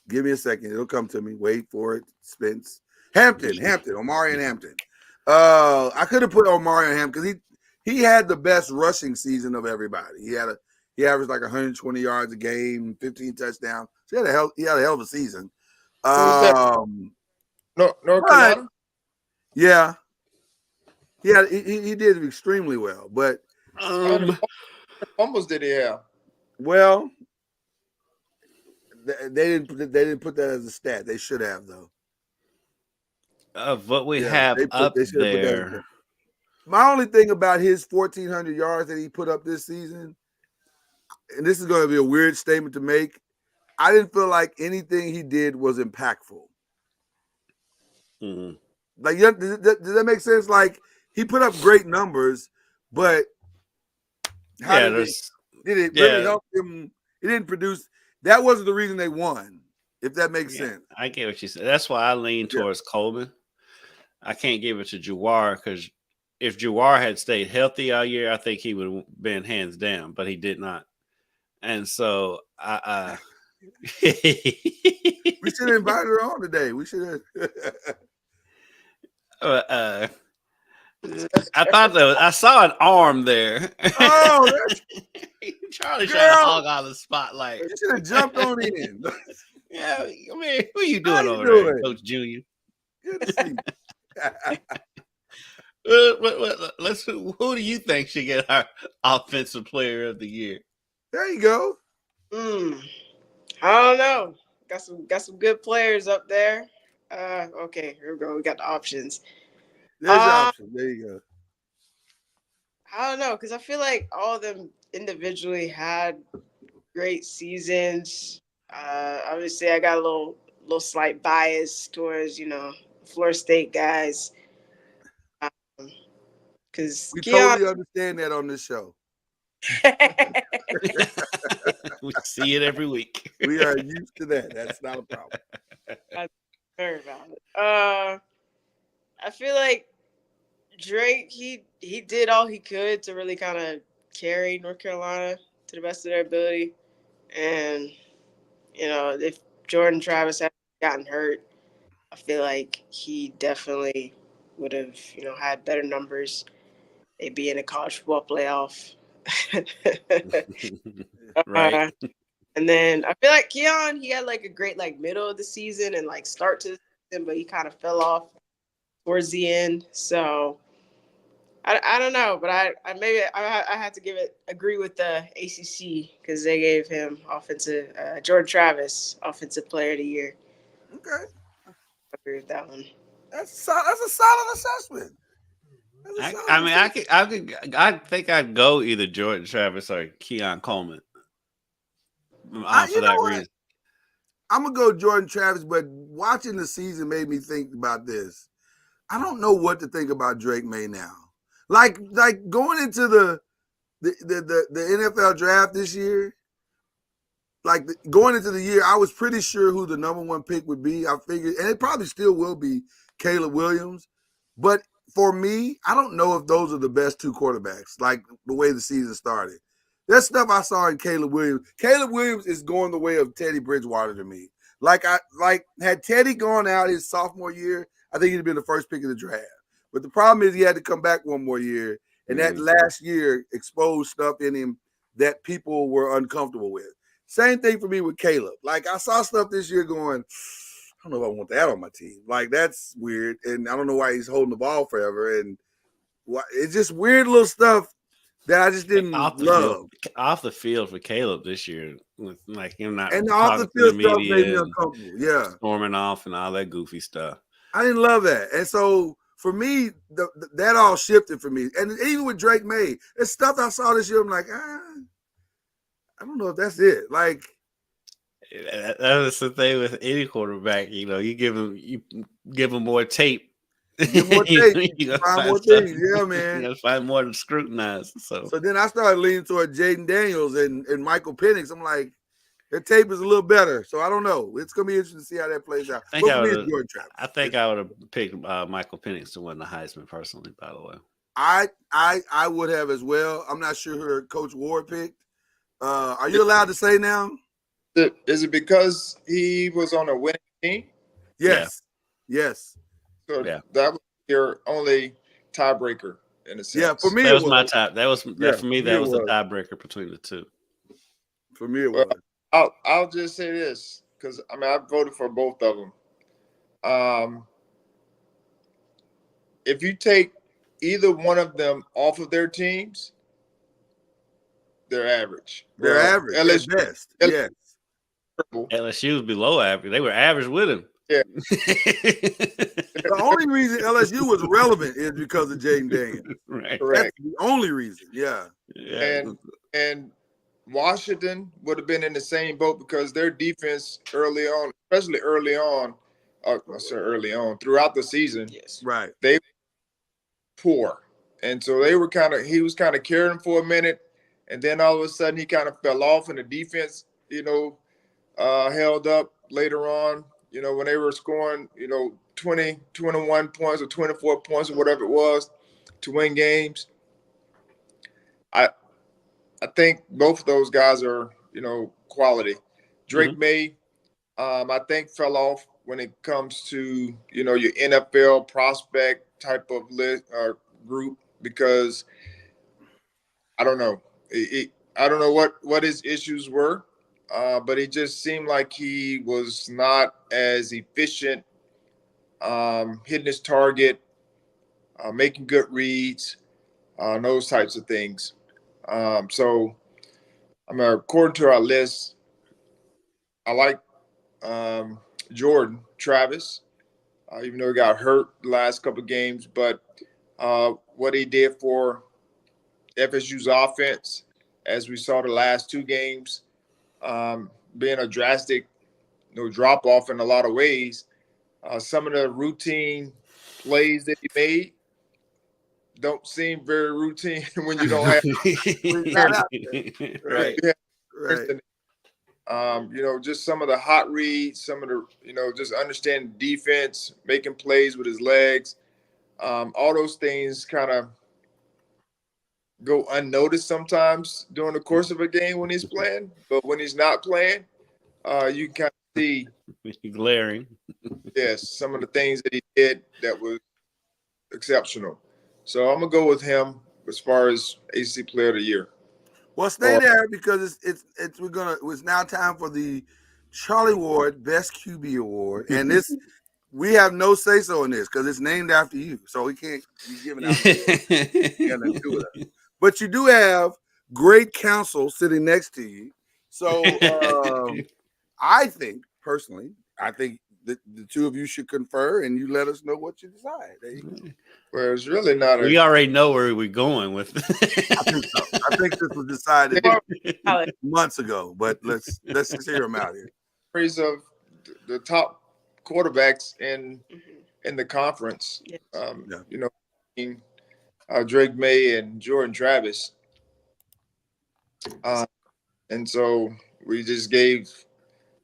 Give me a second. It'll come to me. Wait for it. Spence. Omarion Hampton. I could have put Omarion Hampton because he had the best rushing season of everybody. He averaged like 120 yards a game, 15 touchdowns. So he had a hell of a season. North Carolina? Yeah. He did extremely well, but almost did he have? Well, they didn't put that as a stat. They should have though. Of what we have up there. My only thing about his 1,400 yards that he put up this season, and this is going to be a weird statement to make, I didn't feel like anything he did was impactful. Mm-hmm. Like, does that make sense? Like, he put up great numbers, but did it really help him? It didn't produce. That wasn't the reason they won, if that makes sense. I get what you said. That's why I lean towards Coleman. I can't give it to Jawar because if Jawar had stayed healthy all year, I think he would have been hands down, but he did not. And so we should have invited her on today. We should have. I thought I saw an arm there. Oh, Charlie trying to hog out the spotlight. You should have jumped on in. Yeah, I mean, what are you doing over there, Coach Junior? Good to see you. Who do you think should get our offensive player of the year? There you go. I don't know. Got some good players up there. Okay, here we go. We got the options. There's your option. There you go. I don't know, because I feel like all of them individually had great seasons. Obviously, I got a little slight bias towards Florida State guys, because We Keon. totally understand that on this show. We see it every week. We are used to that. That's not a problem. I heard about it. I feel like Drake, he did all he could to really kind of carry North Carolina to the best of their ability, and if Jordan Travis hadn't gotten hurt, I feel like he definitely would have had better numbers. They'd be in a college football playoff. Right. And then I feel like Keon, he had like a great middle of the season and start to the season, but he kind of fell off towards the end. So I don't know, but I had to agree with the ACC because they gave him Jordan Travis offensive player of the year. Okay. I agree with that one. That's a solid assessment. I think I'd go either Jordan Travis or Keon Coleman. For that reason. I'm gonna go Jordan Travis, but watching the season made me think about this. I don't know what to think about Drake May now. Like going into the NFL draft this year, going into the year, I was pretty sure who the number one pick would be. I figured, and it probably still will be Caleb Williams. But for me, I don't know if those are the best two quarterbacks, like the way the season started. That stuff I saw in Caleb Williams. Caleb Williams is going the way of Teddy Bridgewater to me. Had Teddy gone out his sophomore year, I think he'd have been the first pick of the draft. But the problem is he had to come back one more year, and that last year exposed stuff in him that people were uncomfortable with. Same thing for me with Caleb. I saw stuff this year going, I don't know if I want that on my team. That's weird, and I don't know why he's holding the ball forever, and it's just weird little stuff that I just didn't love. Off the field for Caleb this year, with him not and the off talking the field to the stuff media, made me uncomfortable. Yeah, storming off and all that goofy stuff. I didn't love that, and so for me, that all shifted for me. And even with Drake May, there's stuff I saw this year. I'm like, I don't know if that's it. That's the thing with any quarterback. You give him more tape. Get more tape. You find more things. Yeah, man. You gotta find more to scrutinize. So then I started leaning toward Jaden Daniels and Michael Penix. I'm like, their tape is a little better. So I don't know. It's gonna be interesting to see how that plays out. I think I would have picked Michael Penix to win the Heisman personally. By the way, I would have as well. I'm not sure who Coach Ward picked. Are you allowed to say now? Is it because he was on a winning team? Yes. Yeah. Yes. So that was your only tiebreaker in a sense. Yeah, for me that was my tie. That was for me. That was the tiebreaker between the two. For me, it was. I'll just say this because I voted for both of them. If you take either one of them off of their teams, they're average. They're average at best. Yes. LSU was below average. They were average with him. Yeah. The only reason LSU was relevant is because of Jaden Daniels. Right. Correct. That's the only reason. Yeah. And Washington would have been in the same boat because their defense early on, especially early on throughout the season, Yes. Right. they were poor. And so he was kind of carrying them for a minute. And then all of a sudden he kind of fell off and the defense, held up later on, when they were scoring, 20, 21 points or 24 points or whatever it was to win games. I think both of those guys are, quality. Drake May, I think fell off when it comes to, your NFL prospect type of list or group because I don't know. I don't know what his issues were, but it just seemed like he was not as efficient, hitting his target, making good reads, those types of things. So, according to our list, I like Jordan Travis, even though he got hurt the last couple of games. But what he did for FSU's offense, as we saw the last two games, being a drastic drop off in a lot of ways. Some of the routine plays that he made don't seem very routine when you don't have Not out there. Right. Right. just some of the hot reads, some of the, just understanding defense, making plays with his legs. All those things kind of go unnoticed sometimes during the course of a game when he's playing. But when he's not playing, you can kind of see glaring. Yes, some of the things that he did that was exceptional. So I'm gonna go with him as far as ACC Player of the Year. Well, stay there because it's now time for the Charlie Ward Best QB Award, and this we have no say so in this because it's named after you, so we can't be giving out awards. But you do have great counsel sitting next to you, so I think personally, the two of you should confer and you let us know what you decide. There you go. Well, it's really not. We already know where we're going with. I think so. I think this was decided months ago, but let's just hear them out here. Praise of the top quarterbacks in the conference. Drake May and Jordan Travis, and so we just gave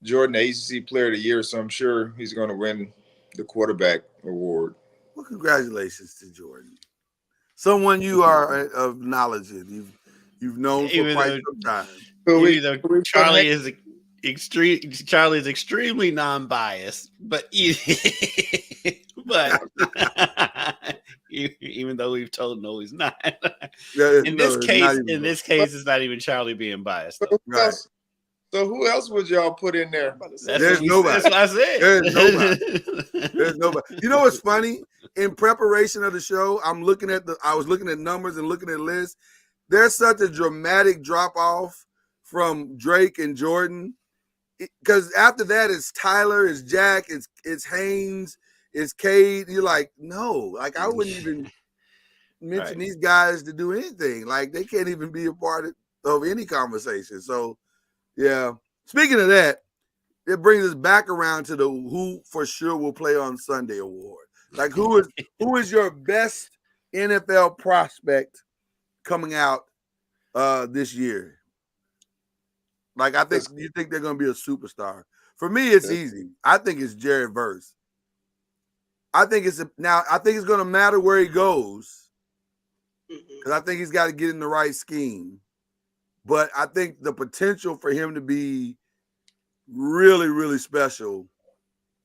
Jordan the ACC Player of the Year, so I'm sure he's going to win the quarterback award. Well, congratulations to Jordan. Someone you are of knowledge in. You've known for quite some time. Charlie is extremely non-biased, but even though we've told no, he's not. In this case, it's not even Charlie being biased. Right. So who else would y'all put in there? There's nobody. That's what I said. There's nobody. You know what's funny? In preparation of the show, I was looking at numbers and looking at lists. There's such a dramatic drop off from Drake and Jordan, because after that it's Tyler, it's Jack, it's Haynes, it's Cade. You're like, no, like I wouldn't even mention these guys to do anything. Like they can't even be a part of any conversation. So. Yeah. Speaking of that, it brings us back around to the who for sure will play on Sunday award. Like who is your best NFL prospect coming out this year? Like you think they're going to be a superstar? For me, it's easy. I think it's Jared Verse. I think it's going to matter where he goes because I think he's got to get in the right scheme. But I think the potential for him to be really, really special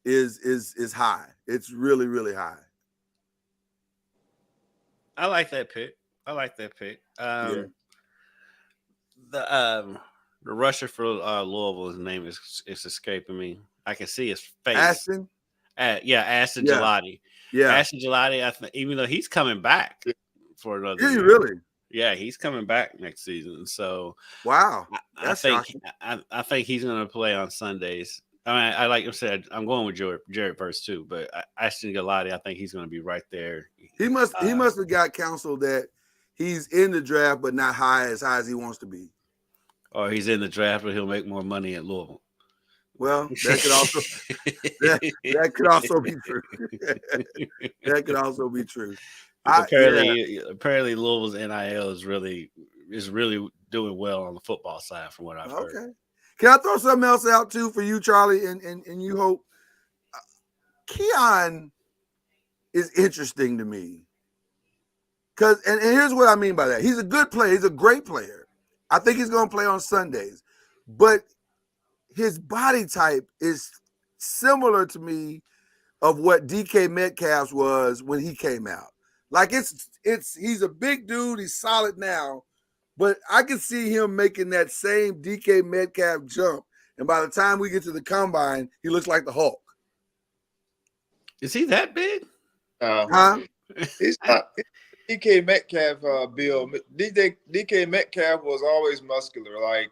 is high. It's really, really high. I like that pick. The rusher for Louisville, his name is escaping me. I can see his face. Ashton? Ashton Gelati. Yeah. Ashton Gelati, even though he's coming back for another year. Really? Yeah, he's coming back next season. So wow, I think he's going to play on Sundays. I mean, I like I said, I'm going with Jared Verse too, but Ashton Gelati, I think he's going to be right there. He must have got counsel that he's in the draft, but not as high as he wants to be. Or he's in the draft, but he'll make more money at Louisville. Well, that could also that could also be true. That could also be true. Apparently, Louisville's NIL is really doing well on the football side, from what I've heard. Okay. Can I throw something else out too for you, Charlie, and you Hope? Keon is interesting to me because, and here's what I mean by that: he's a good player. He's a great player. I think he's going to play on Sundays, but his body type is similar to me of what DK Metcalf was when he came out. Like he's a big dude. He's solid now, but I can see him making that same DK Metcalf jump. And by the time we get to the combine, he looks like the Hulk. Is he that big? He's not. DK Metcalf, Bill. DK Metcalf was always muscular. Like,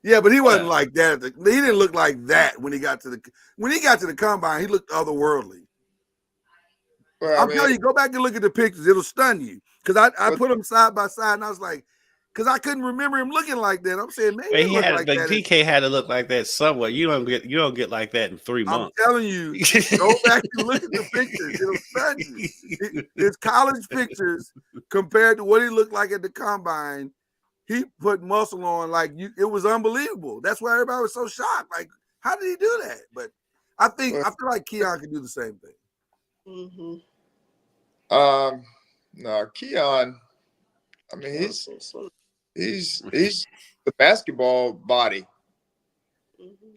yeah, but he wasn't like that. He didn't look like that when he got to the combine. He looked otherworldly. Well, I'm telling you, go back and look at the pictures. It'll stun you. Because I put them side by side, and I was like, because I couldn't remember him looking like that. I'm saying maybe he looked like but that. DK had to look like that somewhere. You don't get like that in 3 I'm months. telling you, go back and look at the pictures. It'll stun you. His college pictures compared to what he looked like at the combine, he put muscle on like it was unbelievable. That's why everybody was so shocked. Like, how did he do that? But I feel like Keon can do the same thing. No, Keon. I mean, he's the basketball body.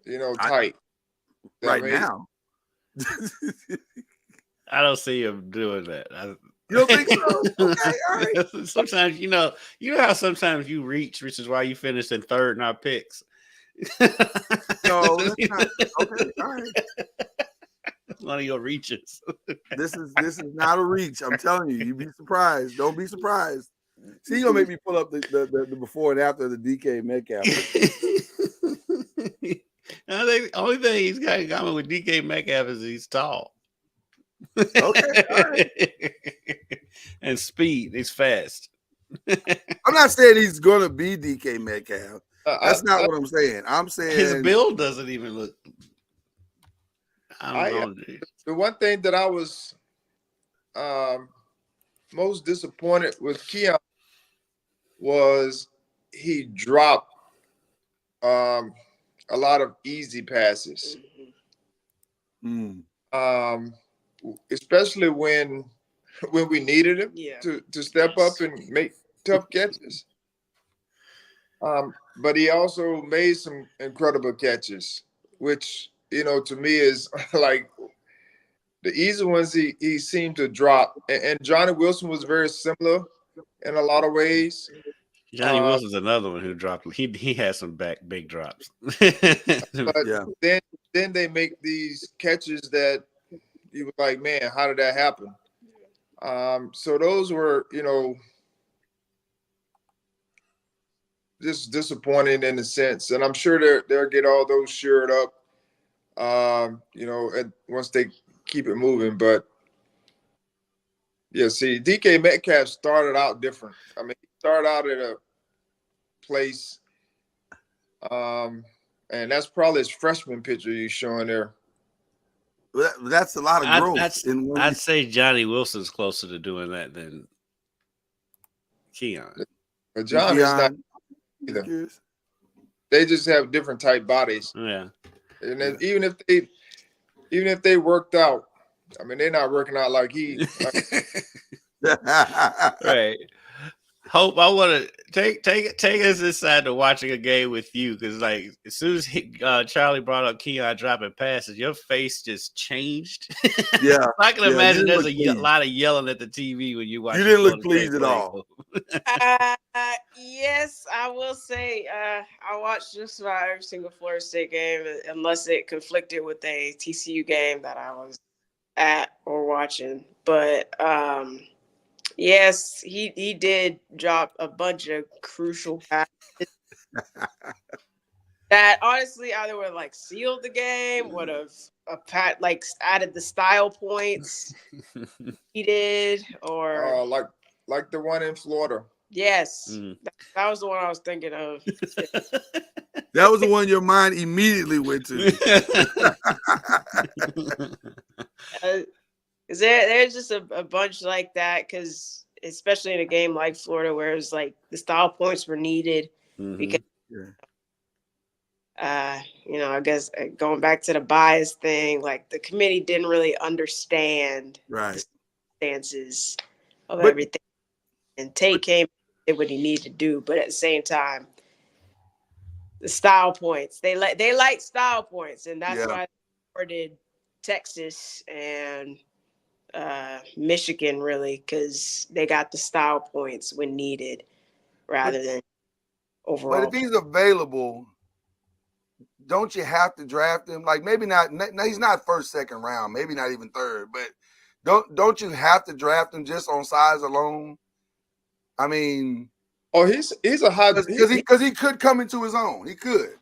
You know, tight. Right now. I don't see him doing that. You don't think so? Okay, all right. Sometimes you know how sometimes you reach, which is why you finish in third in our picks. No, that's not okay. All right. One of your reaches. This is not a reach. I'm telling you, you'd be surprised. Don't be surprised. See, you're gonna make me pull up the before and after the DK Metcalf. The only thing he's got in common with DK Metcalf is he's tall. Okay, all right. And speed. He's fast. I'm not saying he's gonna be DK Metcalf. That's not what I'm saying. I'm saying his build doesn't even look. I don't know. The one thing that I was most disappointed with Keon was he dropped a lot of easy passes. Especially when we needed him to step up and make tough catches. But he also made some incredible catches, which, you know, to me is like the easy ones he seemed to drop. And Johnny Wilson was very similar in a lot of ways. Johnny Wilson's another one who dropped. He had some big drops. But then they make these catches that you were like, man, how did that happen? So those were, you know, just disappointing in a sense. And I'm sure they'll get all those shored up, you know, once they keep it moving. But yeah, see, DK Metcalf started out different. I mean, he started out at a place, and that's probably his freshman picture you're showing there. That's a lot of growth. I'd say Johnny Wilson's closer to doing that than Keon. But John is not either. They just have different type bodies. Yeah. And then even if they worked out, I mean, they're not working out like he. Right. Hope, I want to take us inside to watching a game with you, because like as soon as Charlie brought up Keon dropping passes, your face just changed. Yeah, I can imagine there's a lot of yelling at the TV when you watch. You didn't look pleased at all. Yes, I will say I watched just about every single Florida State game, unless it conflicted with a TCU game that I was at or watching. But yes, he did drop a bunch of crucial passes that honestly either would have like sealed the game, would have added the style points he did, or like the one in Florida. Yes, that was the one I was thinking of. That was the one your mind immediately went to. There's just a bunch like that, because especially in a game like Florida, where it's like the style points were needed, because you know, I guess going back to the bias thing, like the committee didn't really understand the stances of everything, and Tate came and did what he needed to do, but at the same time, the style points they like style points, and that's why they supported Texas and Michigan, really, because they got the style points when needed rather than overall. But if he's available, don't you have to draft him? Like, maybe not. He's not first, second round, maybe not even third. But don't you have to draft him just on size alone? I mean, he's a high because he could come into his own. He could.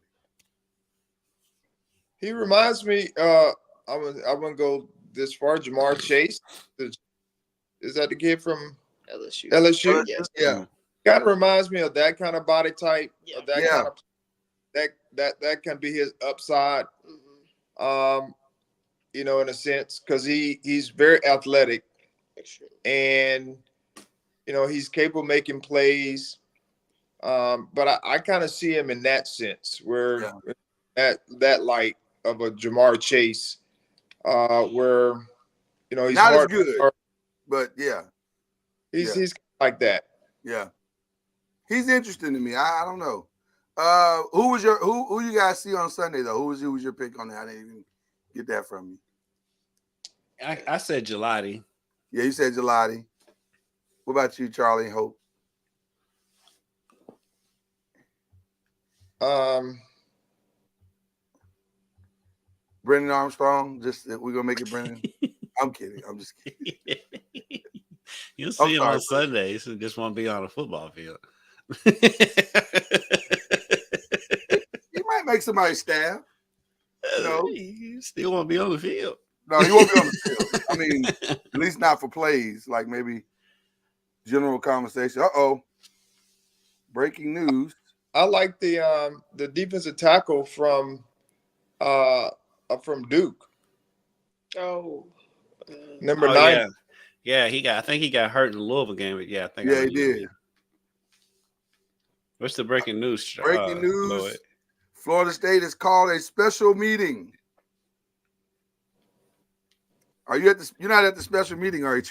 He reminds me. I wouldn't go this far. Jamar Chase. Is that the kid from LSU? LSU? Yes. Yeah. Kind of reminds me of that kind of body type. Yeah. Of that kind of that can be his upside. You know, in a sense, because he's very athletic, and you know he's capable of making plays. But I kind of see him in that sense, where that light of a Jamar Chase, where you know he's not hard, as good, but he's like that. Yeah, he's interesting to me. I don't know. Who you guys see on Sunday though? Who was your pick on that? I didn't even get that from you. I said Gelati. Yeah, you said Gelati. What about you, Charlie and Hope? Brendan Armstrong. We're gonna make it Brendan. I'm kidding. I'm just kidding. You'll see him on Sundays who just want to be on a football field. He might make somebody staff. No, he still won't be on the field. No, he won't be on the field. I mean, at least not for plays, like maybe general conversation. Breaking news. I like the defensive tackle from Duke. Oh, number 9. Yeah, I think he got hurt in the Louisville game, but I think he did. What's the breaking news? Breaking news. Lloyd? Florida State has called a special meeting. Are you you're not at the special meeting, are you?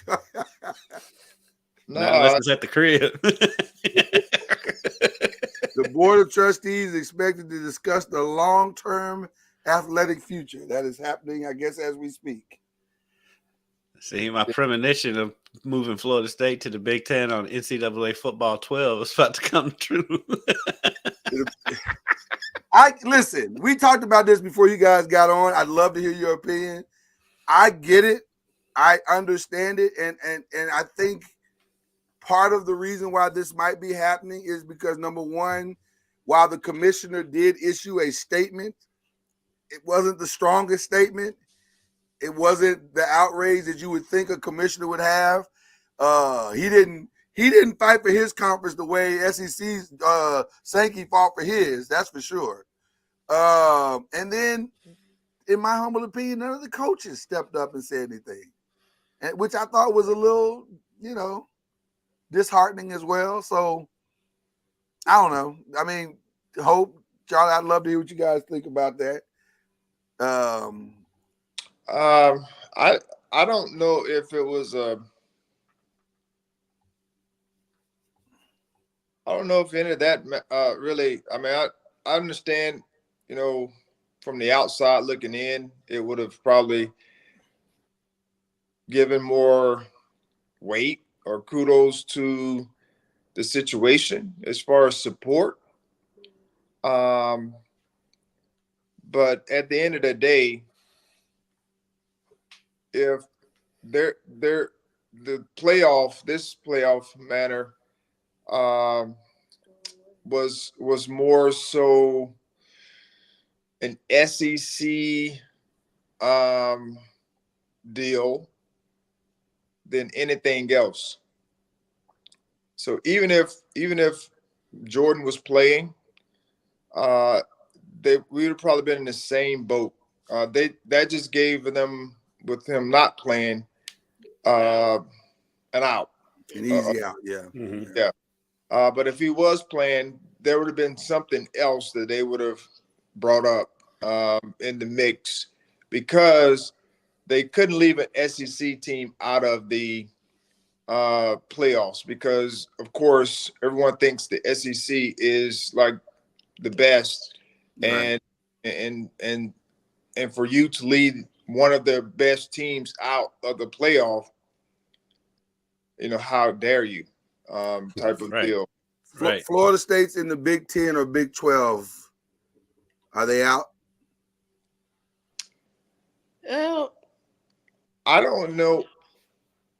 No, unless it's at the crib. The Board of Trustees is expected to discuss the long-term athletic future. That is happening, I guess, as we speak. See, my premonition of moving Florida State to the Big Ten on NCAA football 12 is about to come true. Listen, we talked about this before you guys got on. I'd love to hear your opinion. I get it. I understand it. And I think part of the reason why this might be happening is because, number one, while the commissioner did issue a statement, it wasn't the strongest statement. It wasn't the outrage that you would think a commissioner would have. He didn't fight for his conference the way SEC's Sankey fought for his. That's for sure. And then, in my humble opinion, none of the coaches stepped up and said anything, which I thought was a little, disheartening as well. So, I don't know. I mean, Hope, Charlie, I'd love to hear what you guys think about that. I don't know if it was I don't know if any of that really. I mean, I understand, from the outside looking in, it would have probably given more weight or kudos to the situation as far as support. But at the end of the day, if this playoff manner was more so an SEC deal than anything else. So even if Jordan was playing, we would have probably been in the same boat. That just gave them, with him not playing, an out, an easy out, yeah, yeah. But if he was playing, there would have been something else that they would have brought up in the mix, because they couldn't leave an SEC team out of the playoffs, because of course everyone thinks the SEC is like the best, right. and for you to lead one of the best teams out of the playoff, how dare you, type of deal. Right. Florida State's in the Big 10 or Big 12. Are they out? Well, I don't know.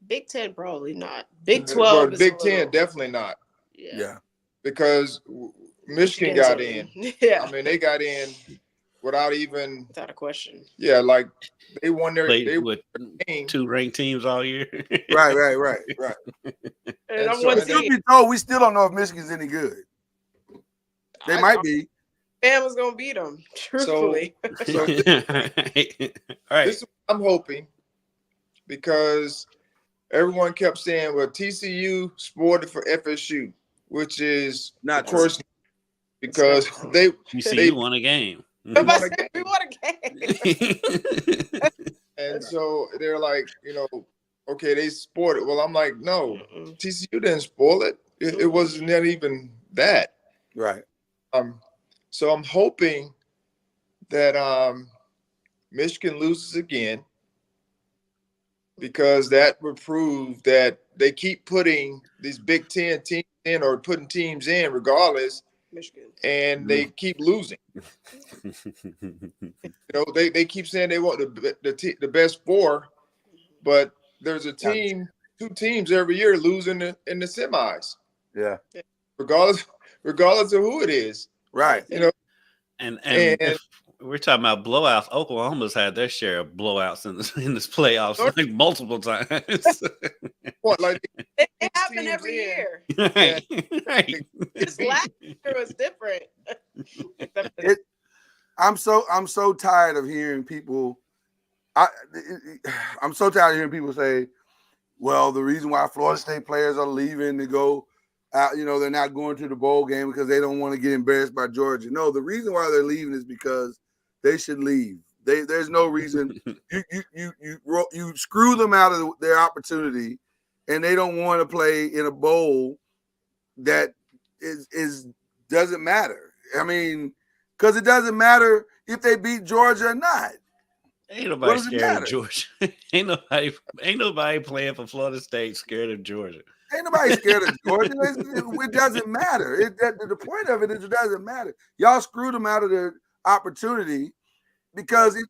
Big 10 probably not. Big 12 but Big 10 definitely not. Yeah. Because Michigan got in. Yeah. I mean, they got in without even without a question. Yeah, like they won their Played with game. 2 ranked teams all year. Right. And I'm so- one and Truth thing. be told, we still don't know if Michigan's any good. They might be. Bama's gonna beat them. Truthfully. So All right. this is what I'm hoping, because everyone kept saying, well, TCU spoiled it for FSU, which is Not of course because they TCU won a game. If I won a said we game. won a game. And so they're like, okay, they spoiled it. Well, I'm like, no, Mm-mm. TCU didn't spoil it. It wasn't not even that. Right. So I'm hoping that Michigan loses again, because that would prove that they keep putting these Big Ten teams in, or putting teams in regardless, Michigan. and they keep losing. They keep saying they want the best 4, but there's a team, 2 teams every year losing in the semis, Yeah. regardless of who it is. Right. And if we're talking about blowouts, Oklahoma's had their share of blowouts in this playoffs like multiple times. What, like It happen teams every in. year. right. This last year was different. I'm so tired of hearing people. I'm so tired of hearing people say, well, the reason why Florida State players are leaving to go out, they're not going to the bowl game because they don't want to get embarrassed by Georgia. No, the reason why they're leaving is because they should leave. There's no reason. You screw them out of their opportunity, and they don't want to play in a bowl that is doesn't matter. I mean, because it doesn't matter if they beat Georgia or not. Ain't nobody scared of Georgia. ain't nobody playing for Florida State scared of Georgia. Ain't nobody scared of Georgia. It doesn't matter. The point of it is it doesn't matter. Y'all screwed them out of their opportunity because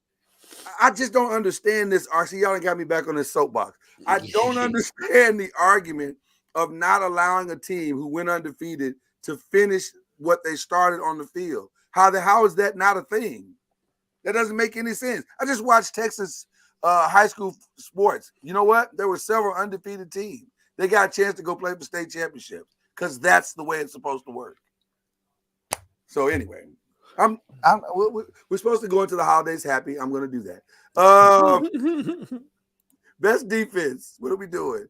I just don't understand this. RC, y'all got me back on this soapbox. I don't understand the argument of not allowing a team who went undefeated to finish what they started on the field. How is that not a thing? That doesn't make any sense. I just watched Texas high school sports. You know what? There were several undefeated teams. They got a chance to go play for state championships because that's the way it's supposed to work. So anyway, we're supposed to go into the holidays happy. I'm going to do that. Best defense. What are we doing?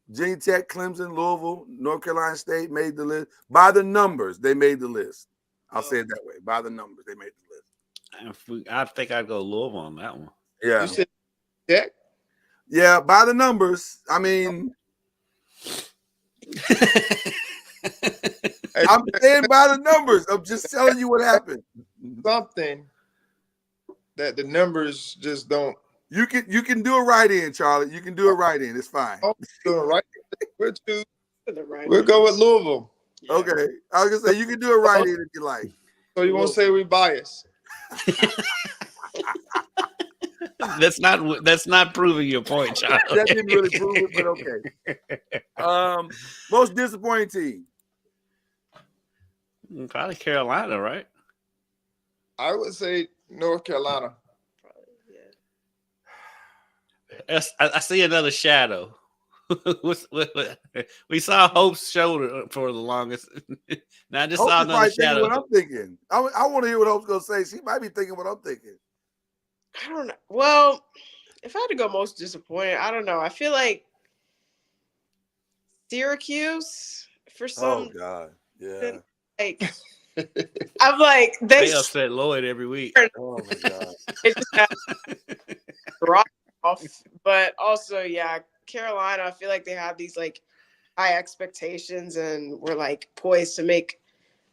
Virginia Tech, Clemson, Louisville, North Carolina State made the list. By the numbers, they made the list. I'll say it that way. By the numbers, they made the list. I think I'd go Louisville on that one. Yeah. You said Tech? Yeah, by the numbers. I mean, I'm saying by the numbers. I'm just telling you what happened. Something that the numbers just don't. You can do it right in, Charlie. You can do it right in. It's fine. Doing right. We'll go with Louisville. Yeah. Okay. I was gonna say you can do it right in if you like. So you won't say we biased. That's not proving your point, Charlie. That didn't really prove it, but okay. Most disappointing team. Probably Carolina, right? I would say North Carolina. I see another shadow. We saw Hope's shoulder for the longest. Now I just Hope saw is another probably thinking shadow. what I'm thinking. I want to hear what Hope's gonna say. She might be thinking what I'm thinking. I don't know. Well, if I had to go most disappointed, I don't know. I feel like Syracuse for some. Oh God, yeah. Like, I'm like They upset Lloyd every week. Oh my God. It just got dropped off. But also, yeah, Carolina. I feel like they have these like high expectations, and we're like poised to make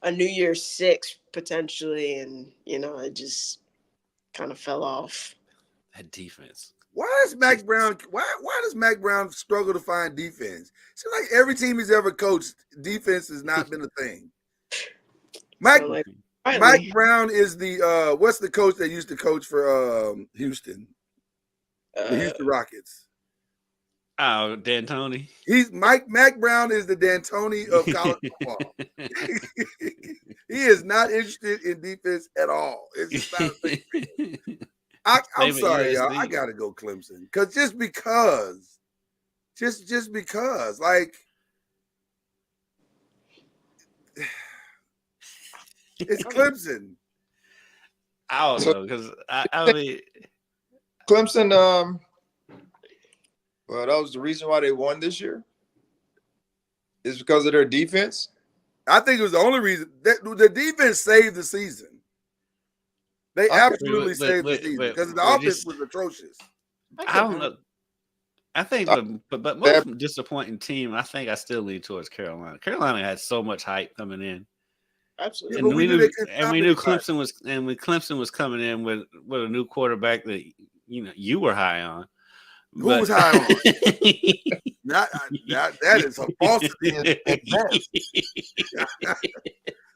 a New Year's Six potentially, and it just kind of fell off. That defense. Why does Mac Brown? Why does Mac Brown struggle to find defense? Seems like every team he's ever coached, defense has not been a thing. Mike Brown is the what's the coach that used to coach for Houston? The Houston Rockets. Oh, D'Antoni. He's Mac Brown is the D'Antoni of college football. He is not interested in defense at all. It's just not a thing for him. I'm Same at sorry, y'all. I USC. gotta go Clemson. Just because. Like it's Clemson. I don't know because I mean Clemson, well, that was the reason why they won this year. Is because of their defense. I think it was the only reason that the defense saved the season. They absolutely saved the season because the offense was atrocious. I don't know. I think, but most disappointing team. I think I still lean towards Carolina. Carolina had so much hype coming in. Absolutely. Yeah, and we knew Clemson was coming in with a new quarterback that you were high on. Who was high on? that is a falsity at best.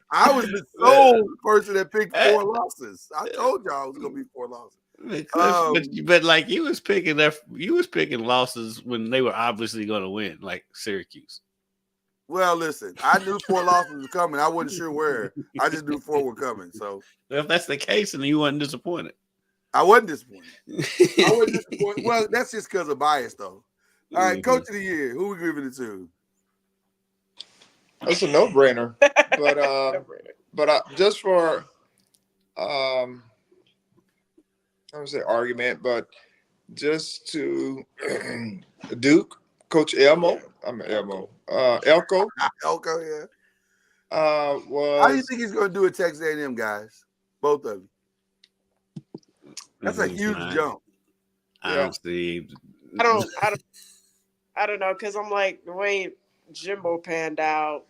I was the sole person that picked 4 losses. I told y'all it was gonna be 4 losses. But like you was picking losses when they were obviously going to win, like Syracuse. Well, listen, I knew 4 losses were coming. I wasn't sure where. I just knew 4 were coming. So if that's the case, then you wasn't disappointed. I wasn't disappointed. Well, that's just because of bias, though. All right, Coach of the Year. Who we giving it to? That's a no-brainer. But just for I don't say argument, but just to Duke, Coach Elko. Elko, yeah. How do you think he's going to do at Texas A&M, guys? Both of you. That's a huge jump. I don't see. I don't know, because I'm like, the way Jimbo panned out,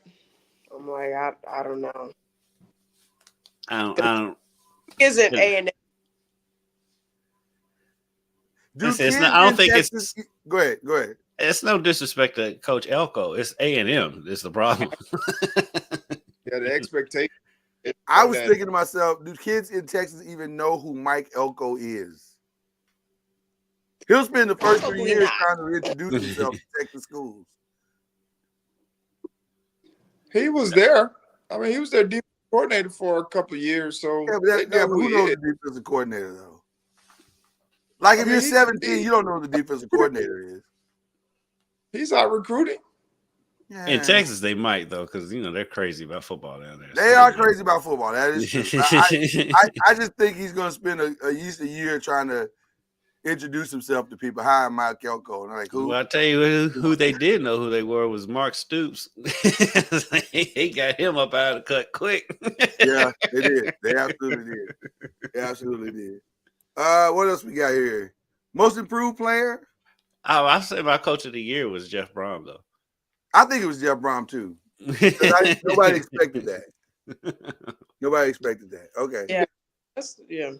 I'm like, I don't know. I don't. Isn't A&M? Go ahead. It's no disrespect to Coach Elko. It's A&M. It's the problem. Yeah, the expectation. I was thinking to myself, do kids in Texas even know who Mike Elko is? He'll spend the first 3 years trying to introduce himself to Texas schools. He was there. I mean, he was their defensive coordinator for a couple of years. So but who knows the defensive coordinator though? Like if you're 17, you don't know who the defensive coordinator is. He's out recruiting. Yeah. In Texas, they might though, because they're crazy about football down there. They are crazy about football. That is true. I just think he's going to spend at least a year trying to introduce himself to people. Hi, I'm Mike Elko. And I'm like, who? Well, I tell you who they did know who they were was Mark Stoops. He got him up out of the cut quick. Yeah, they did. They absolutely did. What else we got here? Most improved player? Oh, I say my coach of the year was Jeff Brom, though. I think it was Jeff Brom too. Nobody expected that. Nobody expected that. Okay. Yeah.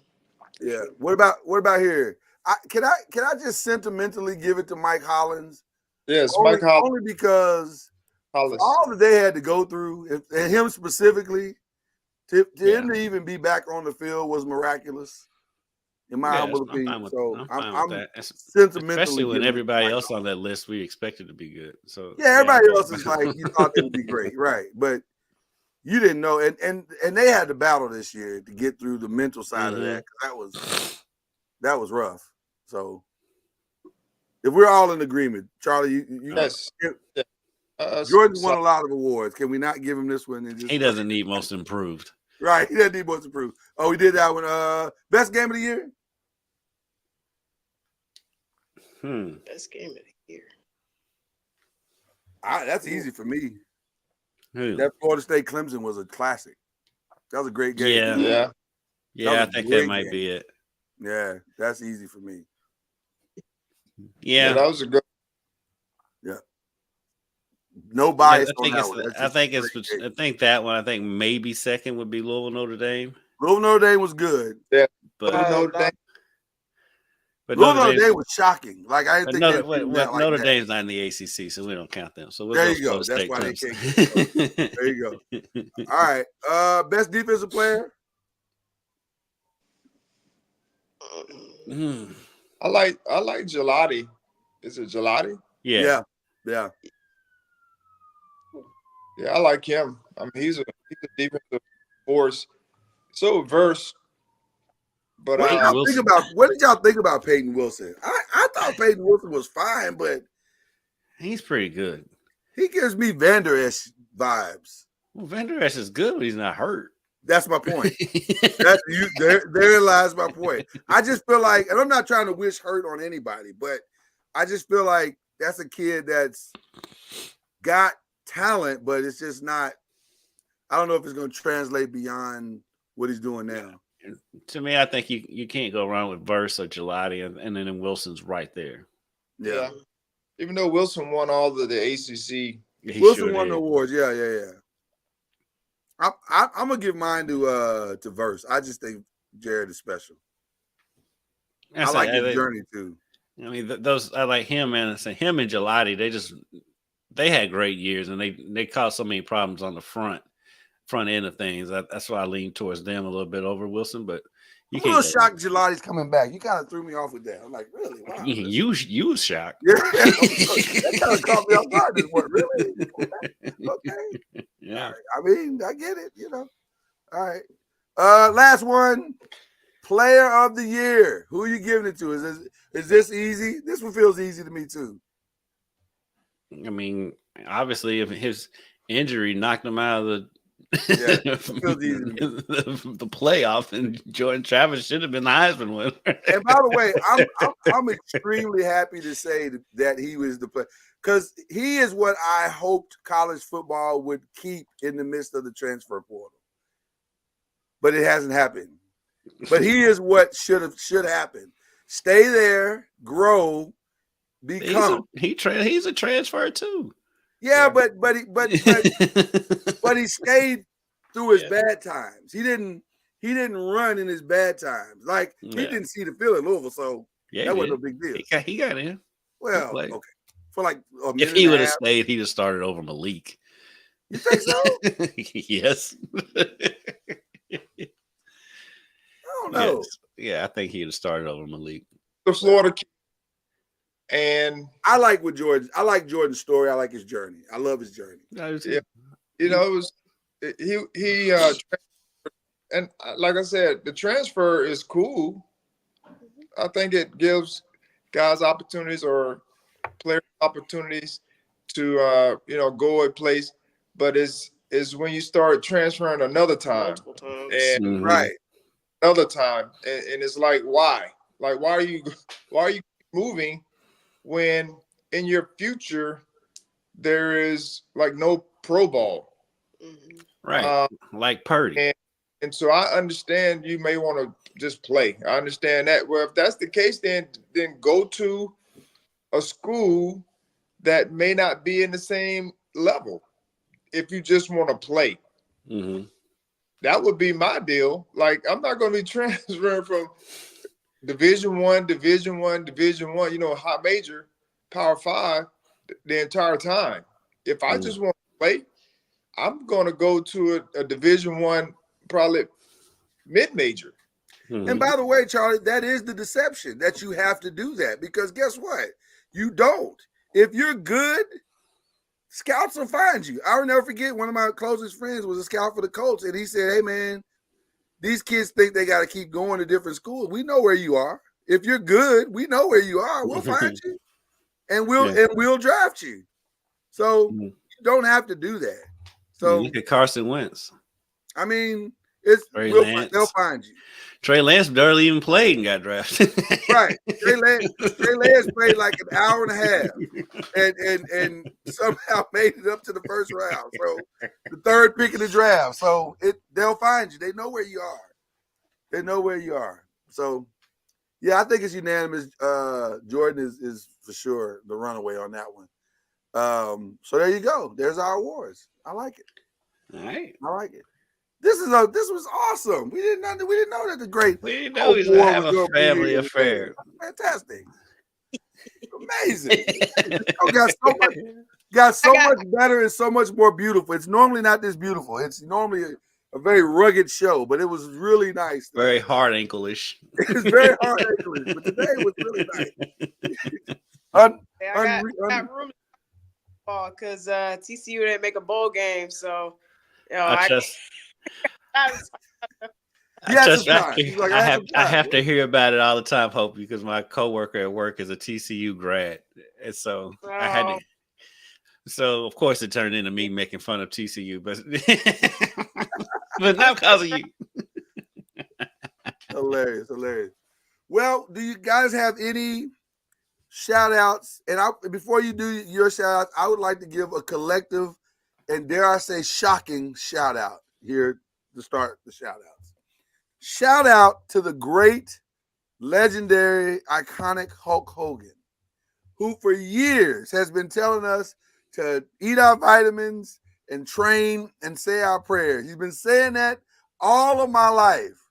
Yeah. What about here? Can I just sentimentally give it to Mike Hollins? Yes, Mike Hollins. Only because all that they had to go through, and him specifically, to him to even be back on the field was miraculous, in my humble opinion. I'm sentimentally, especially when everybody else on that list we expected to be good. So everybody else is like, you thought they would be great, right? But you didn't know, and they had to battle this year to get through the mental side of that. That was rough. So if we're all in agreement, Charlie, yes. Jordan's won a lot of awards. Can we not give him this one? He doesn't need most improved. Right, he doesn't need most improved. Oh, we did that one. Best game of the year? Best game of the year. That's easy for me. That Florida State Clemson was a classic. That was a great game. Yeah. I think that might be it. Yeah, that's easy for me. Yeah, that was a good. Yeah. No bias on that one. I think that one. I think maybe second would be Louisville Notre Dame. Louisville Notre Dame was good. Yeah, but Louisville Notre Dame was shocking. Like I didn't think Notre Dame's not in the ACC, so we don't count them. So there you go. That's why they can't. There you go. All right. Best defensive player. I like Gelati. Is it Gelati? Yeah. Yeah. Yeah, I like him. I mean, he's a defensive force. So verse, but What did Peyton y'all think Wilson. about? What did y'all think about Peyton Wilson? I thought Peyton Wilson was fine, but He's pretty good. he gives me Vander Esch vibes. Well, Van Der Esch is good, but he's not hurt. That's my point. That's you. There lies my point. I just feel like, and I'm not trying to wish hurt on anybody, but I just feel like that's a kid that's got talent, but it's just not. I don't know if it's going to translate beyond what he's doing now. To me, I think you can't go wrong with Verse or Gelati, and then Wilson's right there. yeah. Even though Wilson won all of the ACC, Wilson won the awards. Yeah. I'm gonna give mine to Verse. I just think Jared is special. I like his journey too. I mean, those I like him and him and Gelati. They had great years, and they caused so many problems on the front end of things. That's why I lean towards them a little bit over Wilson. But I'm a little shocked Gelati's coming back. You kind of threw me off with that. I'm like, really? Wow. You was shocked. Yeah, that kind of caught me off guard. This one, really? Okay. Yeah. Right. I mean, I get it. All right. Last one. Player of the year. Who are you giving it to? Is this easy? This one feels easy to me too. I mean, obviously, if his injury knocked him out of the playoff, and Jordan Travis should have been the Heisman winner. And by the way, I'm extremely happy to say that he was the player, because he is what I hoped college football would keep in the midst of the transfer portal. But it hasn't happened. But he is what should happen. Stay there, grow, become. He's a transfer too. Yeah, but he stayed through his bad times. He didn't run in his bad times. Like he didn't see the field in Louisville, so that wasn't a big deal. He got in. Well, okay. For like a minute. If he would have stayed, he'd have started over Malik. You think so? Yes. I don't know. Yes. Yeah, I think he'd have started over Malik. The Florida kid. And I like Jordan's story. I like his journey. I love his journey. Yeah. It was he and like I said, the transfer is cool. I think it gives guys opportunities or players opportunities to go a place, but is when you start transferring another time and right another time, and it's like why are you moving when in your future there is like no Pro Bowl, right? Like Purdy. And so I understand you may want to just play. I understand that. Well, if that's the case, then go to a school that may not be in the same level. If you just want to play, that would be my deal. Like I'm not going to be transferring from Division I, high major, Power 5, the entire time. If I just want to play, I'm going to go to a Division I, probably mid-major. And by the way, Charlie, that is the deception, that you have to do that, because guess what? You don't. If you're good, scouts will find you. I'll never forget, one of my closest friends was a scout for the Colts, and he said, hey, man, these kids think they got to keep going to different schools. We know where you are. If you're good, we know where you are. We'll find you, and we'll draft you. So you don't have to do that. So look at Carson Wentz. I mean, they'll find you. Trey Lance barely even played and got drafted. Right. Trey Lance played like an hour and a half and somehow made it up to the first round. So the third pick of the draft. So they'll find you. They know where you are. So yeah, I think it's unanimous. Jordan is for sure the runaway on that one. So there you go. There's our awards. I like it. All right. I like it. This was awesome. We didn't know that the great. We didn't know he's gonna have a family affair. Fantastic. Amazing. got so much better and so much more beautiful. It's normally not this beautiful. It's normally a very rugged show, but it was really nice. Very hard ankle-ish. It was very hard ankle-ish, but today was really nice. I got room because TCU didn't make a bowl game, so I have to hear about it all the time, Hope, because my coworker at work is a TCU grad, and so I had to. So of course it turned into me making fun of TCU, but but not because of you. Hilarious. Well, do you guys have any shout outs? And before you do your shout outs, I would like to give a collective and, dare I say, shocking shout out here to start the shout outs. Shout out to the great, legendary, iconic Hulk Hogan, who for years has been telling us to eat our vitamins and train and say our prayers. He's been saying that all of my life.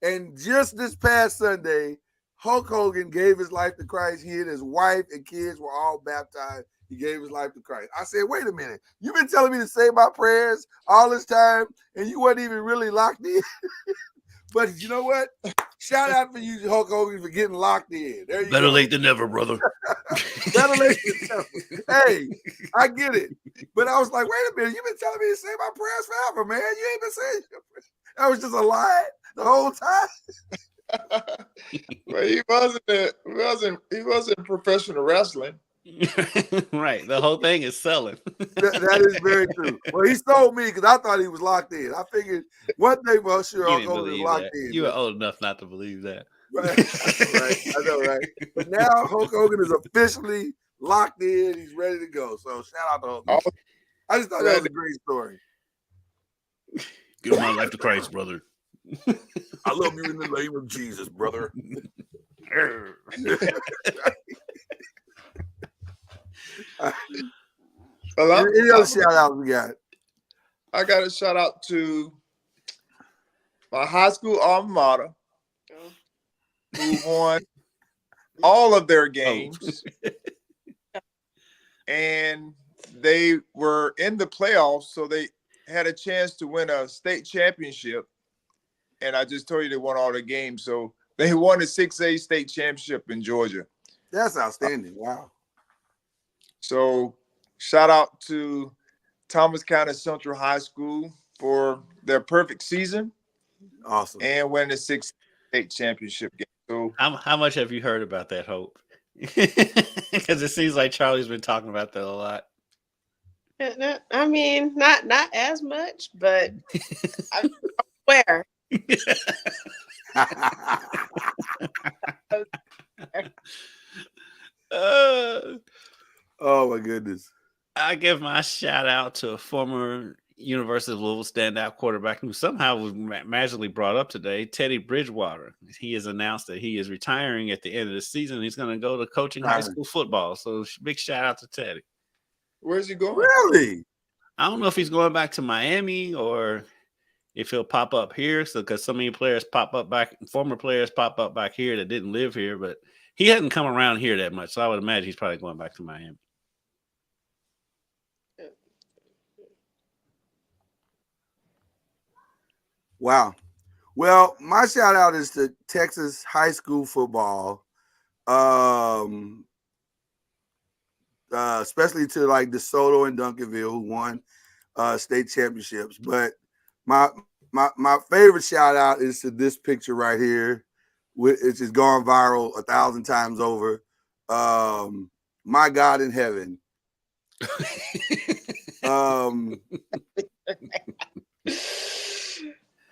And just this past Sunday, Hulk Hogan gave his life to Christ. He and his wife and kids were all baptized. He gave his life to Christ. I said, wait a minute. You've been telling me to say my prayers all this time, and you wasn't even really locked in. But you know what? Shout out for you, Hulk Hogan, for getting locked in. There you Better go. late than never, brother. Better late than never. Hey, I get it. But I was like, wait a minute. You've been telling me to say my prayers forever, man. You ain't been saying your prayers. That was just a lie the whole time. Well, he wasn't professional wrestling. Right. The whole thing is selling. That is very true. Well, he sold me because I thought he was locked in. I figured one thing for sure, Hulk Hogan was locked in. You were old enough not to believe that. Right. I know, right? But now Hulk Hogan is officially locked in. He's ready to go. So shout out to Hulk Hogan. I just thought that was a great story. Give my life to Christ, brother. I love you in the name of Jesus, brother. Any other shout outs we got? I got a shout out to my high school alma mater, who won all of their games. And they were in the playoffs, so they had a chance to win a state championship. And I just told you they won all the games. So they won the 6A state championship in Georgia. That's outstanding. Wow. So shout out to Thomas County Central High School for their perfect season. Awesome. And winning the 6A state championship game. So how much have you heard about that, Hope? Because it seems like Charlie's been talking about that a lot. I mean, not as much, but I'm aware. Oh my goodness. I give my shout out to a former University of Louisville standout quarterback who somehow was magically brought up today, Teddy Bridgewater. He has announced that he is retiring at the end of the season. He's going to go to coaching high school football. So big shout out to Teddy. Where's he going? Really? I don't know if he's going back to Miami or if he'll pop up here. So because so many players pop up back, former players pop up back here that didn't live here, but he hadn't come around here that much. So I would imagine he's probably going back to Miami. Wow. Well, my shout out is to Texas high school football, especially to like DeSoto and Duncanville who won state championships. But my favorite shout out is to this picture right here, which has gone viral 1,000 times over. My God in heaven.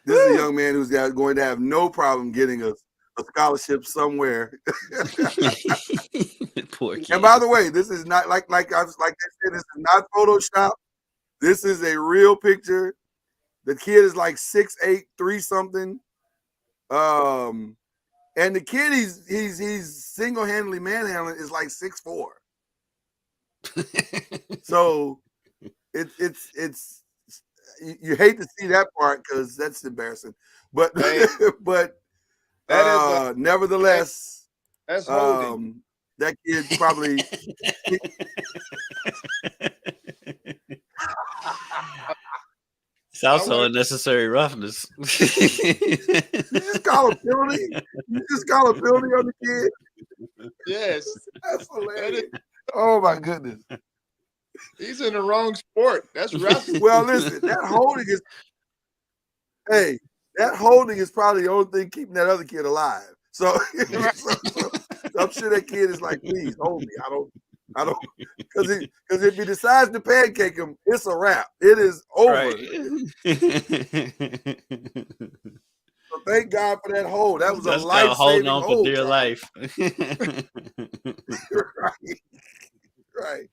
This is a young man who's going to have no problem getting a scholarship somewhere. Poor kid. And by the way, this is not like I said, this is not Photoshop. This is a real picture. The kid is like 6'8", 3 something. And the kid he's single-handedly manhandling is like 6'4". So it's you hate to see that part because that's embarrassing, but but that is nevertheless, that's holding. That kid probably. It's also unnecessary roughness. You just call a penalty. You just call a penalty on the kid. Yes, that's hilarious. Oh my goodness. He's in the wrong sport. That's wrestling. Well, listen, that holding is probably the only thing keeping that other kid alive. So, so I'm sure that kid is like, please hold me. I don't, because if he decides to pancake him, it's a wrap. It is over. Right. So thank God for that hold. That was That's a life-saving holding on hold, for dear life. Right.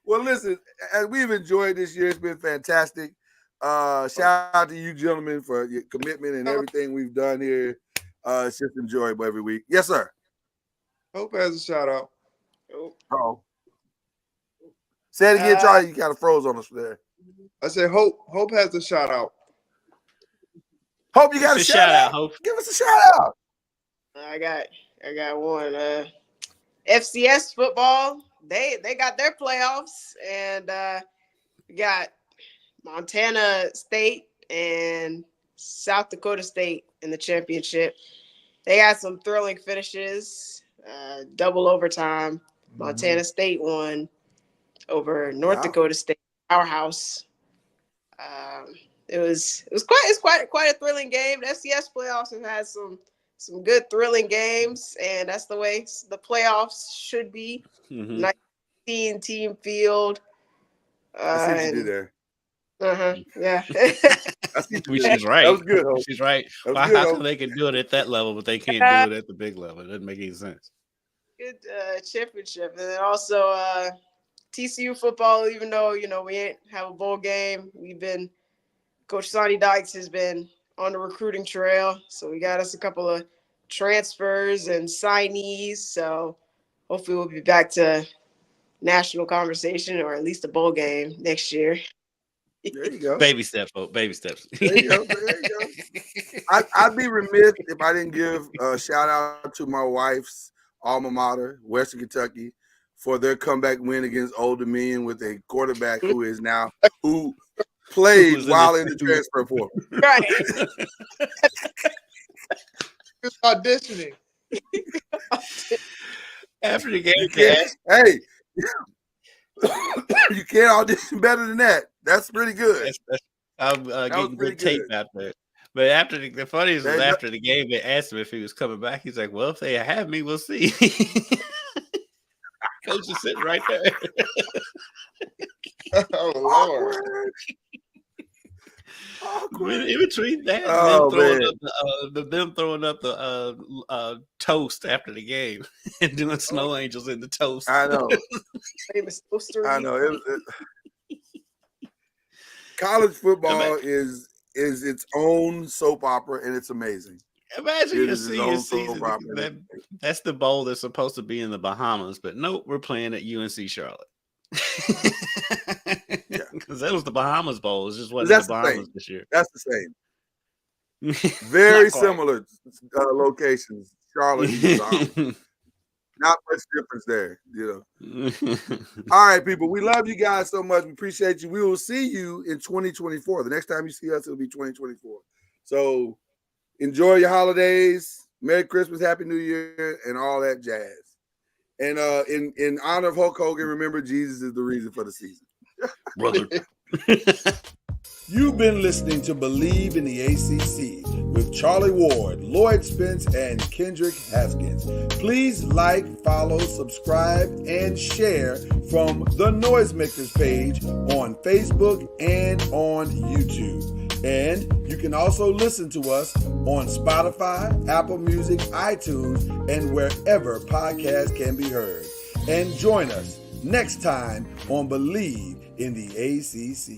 Well, listen, as we've enjoyed this year, it's been fantastic. Shout out to you gentlemen for your commitment and everything we've done here. It's just enjoyable every week. Yes, sir. Hope has a shout out. Oh. Say it again, Charlie. You kind of froze on us there. I said Hope has a shout out. Hope you got a shout out. Hope. Give us a shout out. I got one. FCS football. They got their playoffs, and we got Montana State and South Dakota State in the championship. They had some thrilling finishes, double overtime. Montana State won over North Dakota State, our house. It's quite a thrilling game. The FCS playoffs have had some good thrilling games, and that's the way the playoffs should be. 19-team field. I see what you did there. Yeah. She's right. That was good. Hope. She's right. How come they can do it at that level, but they can't do it at the big level? It doesn't make any sense. Good championship. And then also TCU football, even though, we ain't have a bowl game, Coach Sonny Dykes has been on the recruiting trail. So we got us a couple of transfers and signees. So hopefully we'll be back to national conversation or at least a bowl game next year. There you go. Baby steps, folks. Baby steps. There you go. I'd be remiss if I didn't give a shout out to my wife's alma mater, Western Kentucky, for their comeback win against Old Dominion with a quarterback who played while in the transfer portal. Right. Just auditioning. After the game, hey, you can't audition better than that. That's pretty good. I'm getting good tape out there. But after the funniest was after the game, they asked him if he was coming back. He's like, "Well, if they have me, we'll see." Coach is sitting right there. Oh Lord. In between that, them throwing up the toast after the game and doing snow angels in the toast. I know. I know. College football is its own soap opera, and it's amazing. Imagine your senior season. That's the bowl that's supposed to be in the Bahamas, but nope, we're playing at UNC Charlotte. Because that was the Bahamas Bowl. It just wasn't the Bahamas this year. That's the same. Very similar locations. Charlotte and Bahamas. Not much difference there, All right, people. We love you guys so much. We appreciate you. We will see you in 2024. The next time you see us, it'll be 2024. So enjoy your holidays. Merry Christmas, Happy New Year, and all that jazz. And in honor of Hulk Hogan, remember Jesus is the reason for the season. Brother. You've been listening to Believe in the ACC with Charlie Ward, Lloyd Spence, and Kendrick Haskins. Please like, follow, subscribe, and share from the Noisemakers page on Facebook and on YouTube. And you can also listen to us on Spotify, Apple Music, iTunes, and wherever podcasts can be heard. And join us next time on Believe in the ACC.